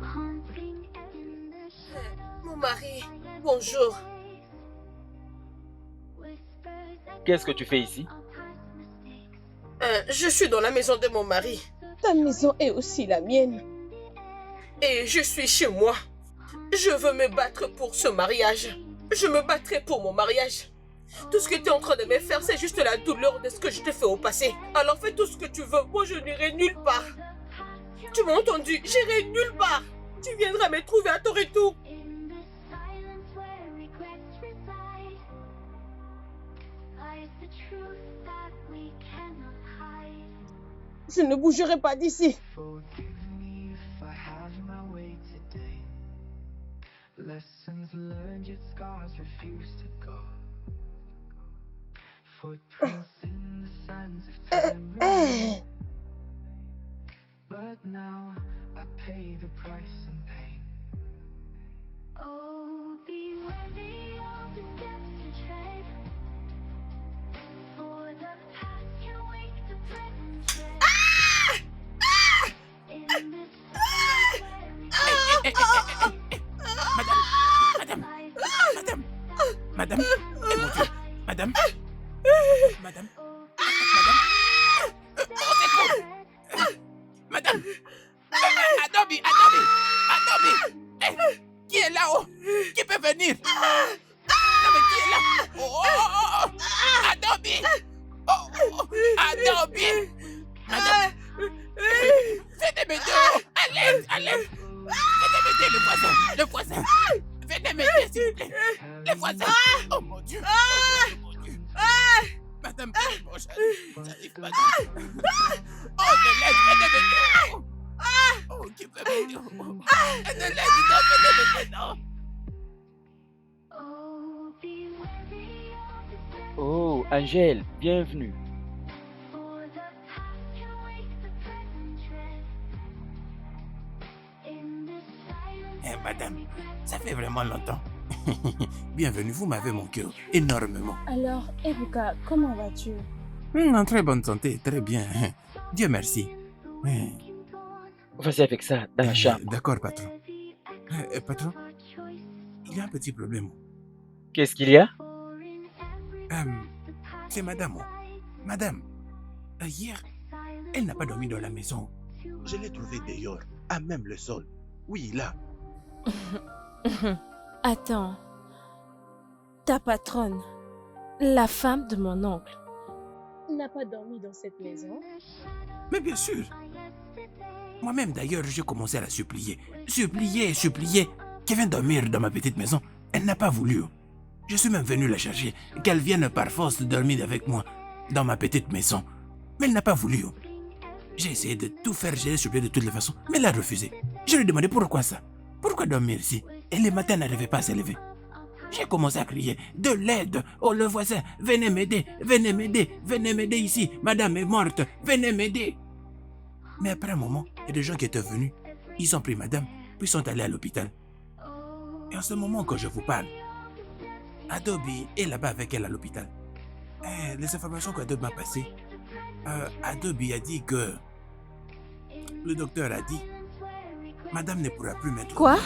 haunting in the shadows. Mon mari, bonjour. Qu'est-ce que tu fais ici? Je suis dans la maison de mon mari. Ta maison est aussi la mienne. Et je suis chez moi. Je veux me battre pour ce mariage. Je me battrai pour mon mariage. Tout ce que tu es en train de me faire, c'est juste la douleur de ce que je t'ai fait au passé. Alors fais tout ce que tu veux. Moi, je n'irai nulle part. Tu m'as entendu? J'irai nulle part. Tu viendras me trouver à ton retour. In the silence where regrets reside, lies the truth that we cannot hide. Je ne bougerai pas d'ici. Forgive me if I have my way today. Lessons learned, yet scars refuse to go. Footprints in the sands of time remain. But now I pay the price in pain. Oh, be worthy of the steps you tread. For the past can wake the present dread. In the silence where Madame, eh mon Dieu, madame, madame, au secours, madame, Adobe, qui est là-haut? Qui peut venir? Non mais qui est là? Oh, Adobe, madame, venez m'aider, à l'aide, venez m'aider le voisin, venez m'aider s'il vous plaît, le voisin, oh mon Dieu, madame, bon, j'arrive, madame, oh de l'aide, venez m'aider, oh qui peut m'aider, de l'aide, non, venez m'aider, non. Oh, be worthy of the steps Oh, Angèle, bienvenue. for the past can wake the present dread. In the silence Eh, where madame, regrets ça fait vraiment longtemps. Bienvenue, vous m'avez mon cœur énormément. Alors, Ebuka, comment vas-tu? En très bonne santé, très bien. Dieu merci. the waking dawn, Vas-y avec ça, dans la chambre. D'accord, patron. Patron, il y a un petit problème. Qu'est-ce qu'il y a? C'est madame. Madame, hier, elle n'a pas dormi dans la maison. Je l'ai trouvé dehors, à même le sol. Oui, là. Attends. Ta patronne, la femme de mon oncle, n'a pas dormi dans cette maison? Mais bien sûr. Moi-même, d'ailleurs, j'ai commencé à la supplier. Supplier qu'elle vienne dormir dans ma petite maison. Elle n'a pas voulu. Je suis même venu la chercher, qu'elle vienne par force dormir avec moi dans ma petite maison. Mais elle n'a pas voulu. J'ai essayé de tout faire, j'ai supplié de toutes les façons, mais elle a refusé. Je lui ai demandé pourquoi ça. Pourquoi dormir ici? Et le matin, elle n'arrivait pas à se lever. J'ai commencé à crier de l'aide. Oh, le voisin, venez m'aider ici. Madame est morte, venez m'aider. Mais après un moment, il y a des gens qui étaient venus. Ils ont pris madame, puis sont allés à l'hôpital. Et en ce moment que je vous parle, Adobe est là-bas avec elle à l'hôpital. Les informations qu'Adobe m'a passées, Adobe a dit que... Le docteur a dit, madame ne pourra plus mettre... Quoi?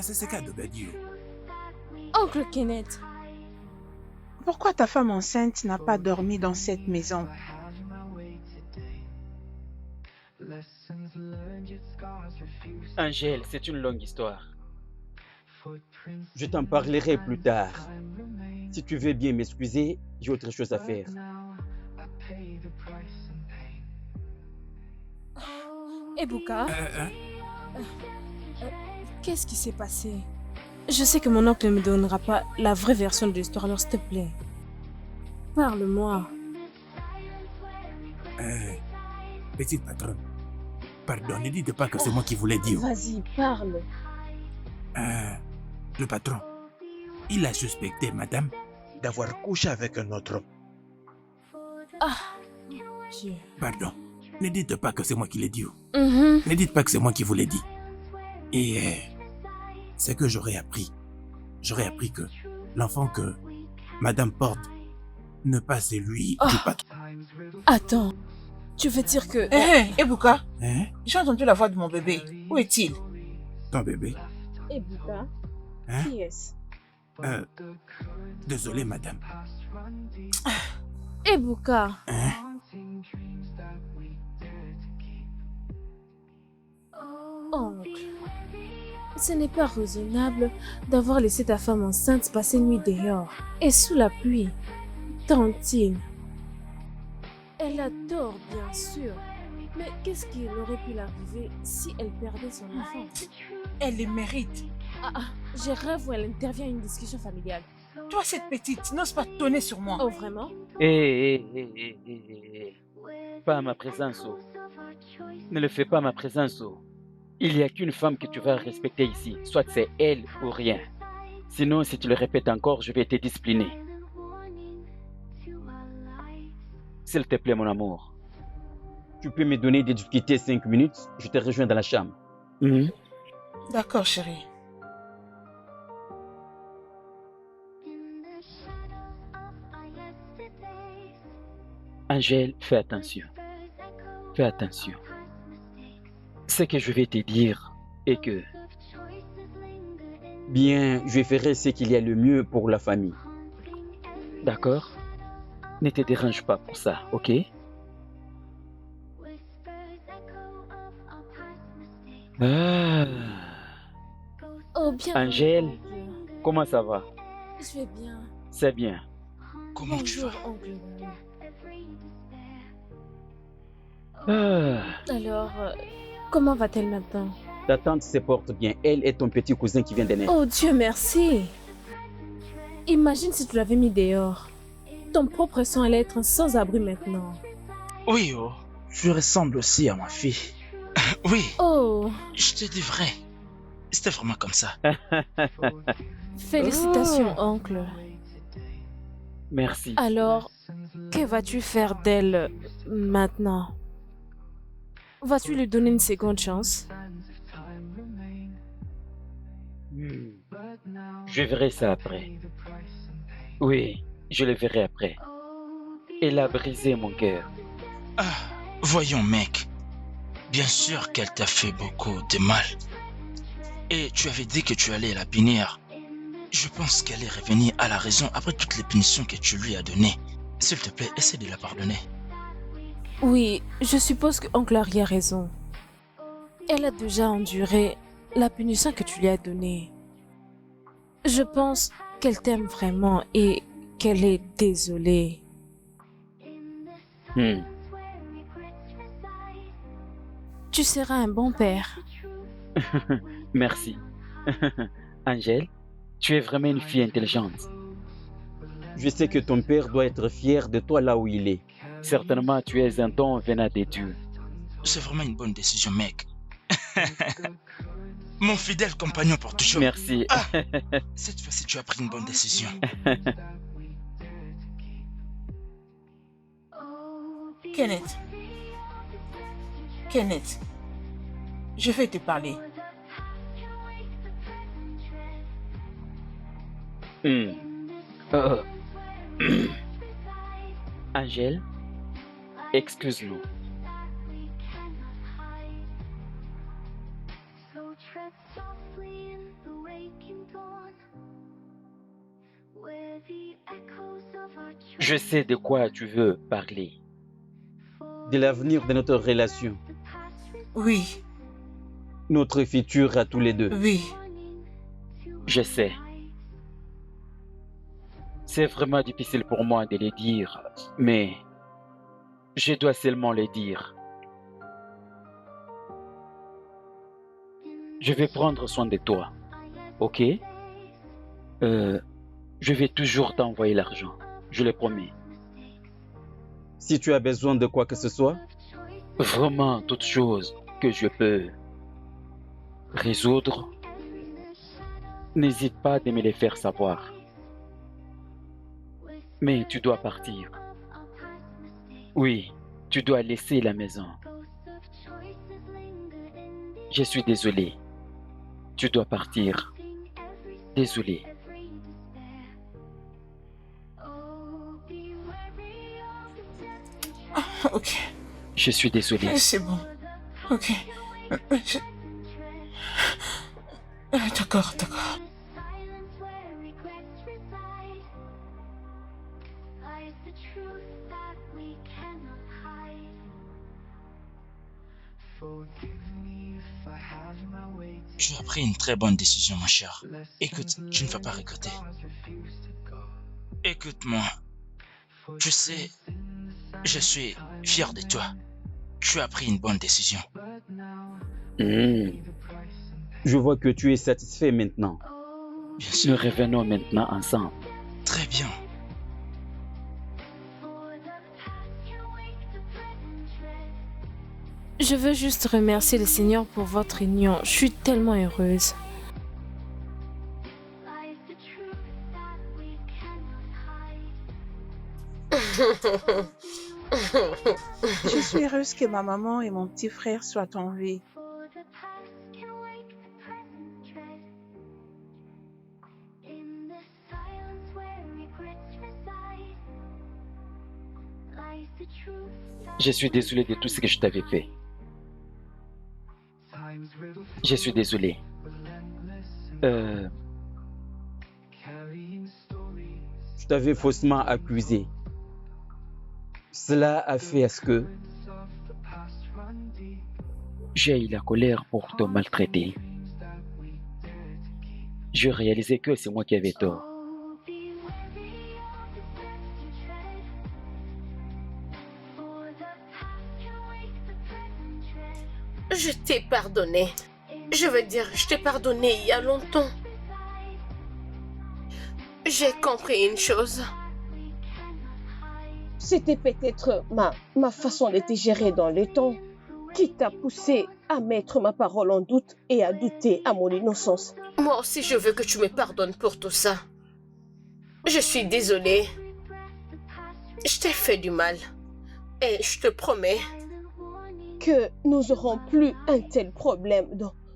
C'est ce qu'Adobe a dit. Oncle Kenneth. Pourquoi ta femme enceinte n'a pas dormi dans cette maison? Angèle, c'est une longue histoire. Je t'en parlerai plus tard. Si tu veux bien m'excuser, j'ai autre chose à faire. Ebuka, qu'est-ce qui s'est passé? Je sais que mon oncle ne me donnera pas la vraie version de l'histoire, alors s'il te plaît, parle-moi. Petite patronne, pardon, ne dites pas que c'est moi qui vous l'ai dit. Vas-y, parle. Le patron, il a suspecté madame d'avoir couché avec un autre homme. Ah, Dieu. Pardon, ne dites pas que c'est moi qui l'ai dit. Mm-hmm. Ne dites pas que c'est moi qui vous l'ai dit. Et c'est que j'aurais appris que l'enfant que madame porte n'est pas celui du patron. Attends, tu veux dire que... Ebuka, j'ai entendu la voix de mon bébé. Où est-il? Ton bébé? Ebuka, qui est-ce? Désolé, madame. Ebuka. Oncle, ce n'est pas raisonnable d'avoir laissé ta femme enceinte passer une nuit dehors et sous la pluie. Tantine. Elle a tort, bien sûr. Mais qu'est-ce qui aurait pu l'arriver si elle perdait son enfant? Elle le mérite. Je rêve où elle intervient à une discussion familiale. Toi, cette petite, n'ose pas tonner sur moi. Oh, vraiment? Pas à ma présence. Ne le fais pas à ma présence. Il n'y a qu'une femme que tu vas respecter ici. Soit c'est elle ou rien. Sinon, si tu le répètes encore, je vais te discipliner. S'il te plaît, mon amour. Tu peux me donner des difficultés 5 minutes, je te rejoins dans la chambre. D'accord, chérie. Angèle, fais attention. Fais attention. Ce que je vais te dire est que... Bien, je ferai ce qu'il y a le mieux pour la famille. D'accord? Ne te dérange pas pour ça, ok? Oh, bien. Angèle, comment ça va? Je vais bien. C'est bien. Comment tu vas? Oncle. Alors, comment va-t-elle maintenant? Ta tante se porte bien. Elle est ton petit cousin qui vient de naître. Oh Dieu merci. Imagine si tu l'avais mis dehors. Ton propre sang allait être sans abri maintenant. Oui, oh. Je ressemble aussi à ma fille. Oui. Oh. Je te dis vrai. C'était vraiment comme ça. Félicitations, oncle. Merci. Alors, que vas-tu faire d'elle maintenant? Vas-tu lui donner une seconde chance? Je verrai ça après. Oui, je le verrai après. Elle a brisé mon cœur. Voyons, mec. Bien sûr qu'elle t'a fait beaucoup de mal. Et tu avais dit que tu allais la punir. Je pense qu'elle est revenue à la raison après toutes les punitions que tu lui as données. S'il te plaît, essaie de la pardonner. Oui, je suppose que Oncle Harry a raison. Elle a déjà enduré la punition que tu lui as donnée. Je pense qu'elle t'aime vraiment et qu'elle est désolée. Tu seras un bon père. Merci. Angèle, tu es vraiment une fille intelligente. Je sais que ton père doit être fier de toi là où il est. Certainement, tu es un don venant des dieux. C'est vraiment une bonne décision, mec. Mon fidèle compagnon pour toujours. Merci. Ah, cette fois-ci, tu as pris une bonne décision. Kenneth. Kenneth. Je vais te parler. Angèle, excuse-nous. Je sais de quoi tu veux parler. De l'avenir de notre relation. Oui. Notre futur à tous les deux. Oui. Je sais. C'est vraiment difficile pour moi de les dire, mais je dois seulement les dire. Je vais prendre soin de toi, ok? Je vais toujours t'envoyer l'argent, je le promets. Si tu as besoin de quoi que ce soit? Vraiment, toute chose que je peux résoudre, n'hésite pas de me les faire savoir. Mais tu dois partir. Oui, tu dois laisser la maison. Je suis désolé. Tu dois partir. Désolé. Ok. Je suis désolé. C'est bon. Ok. D'accord, d'accord. Tu as pris une très bonne décision, mon cher. Écoute, tu ne vas pas regretter. Écoute-moi. Tu sais, je suis fier de toi. Tu as pris une bonne décision. Je vois que tu es satisfait maintenant. Bien sûr. Nous revenons maintenant ensemble. Très bien. Je veux juste remercier le Seigneur pour votre union. Je suis tellement heureuse. Je suis heureuse que ma maman et mon petit frère soient en vie. Je suis désolé de tout ce que je t'avais fait. Je suis désolé. Je t'avais faussement accusé. Cela a fait à ce que j'ai eu la colère pour te maltraiter. Je réalisais que c'est moi qui avais tort. Je t'ai pardonné. Je veux dire, je t'ai pardonné il y a longtemps. J'ai compris une chose. C'était peut-être ma façon de te gérer dans le temps qui t'a poussé à mettre ma parole en doute et à douter à mon innocence. Moi aussi, je veux que tu me pardonnes pour tout ça. Je suis désolée. Je t'ai fait du mal. Et je te promets que nous n'aurons plus un tel problème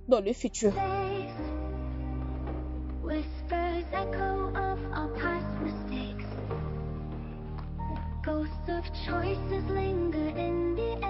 dans le futur. Whispers echo of our past mistakes. Ghosts of choices linger in the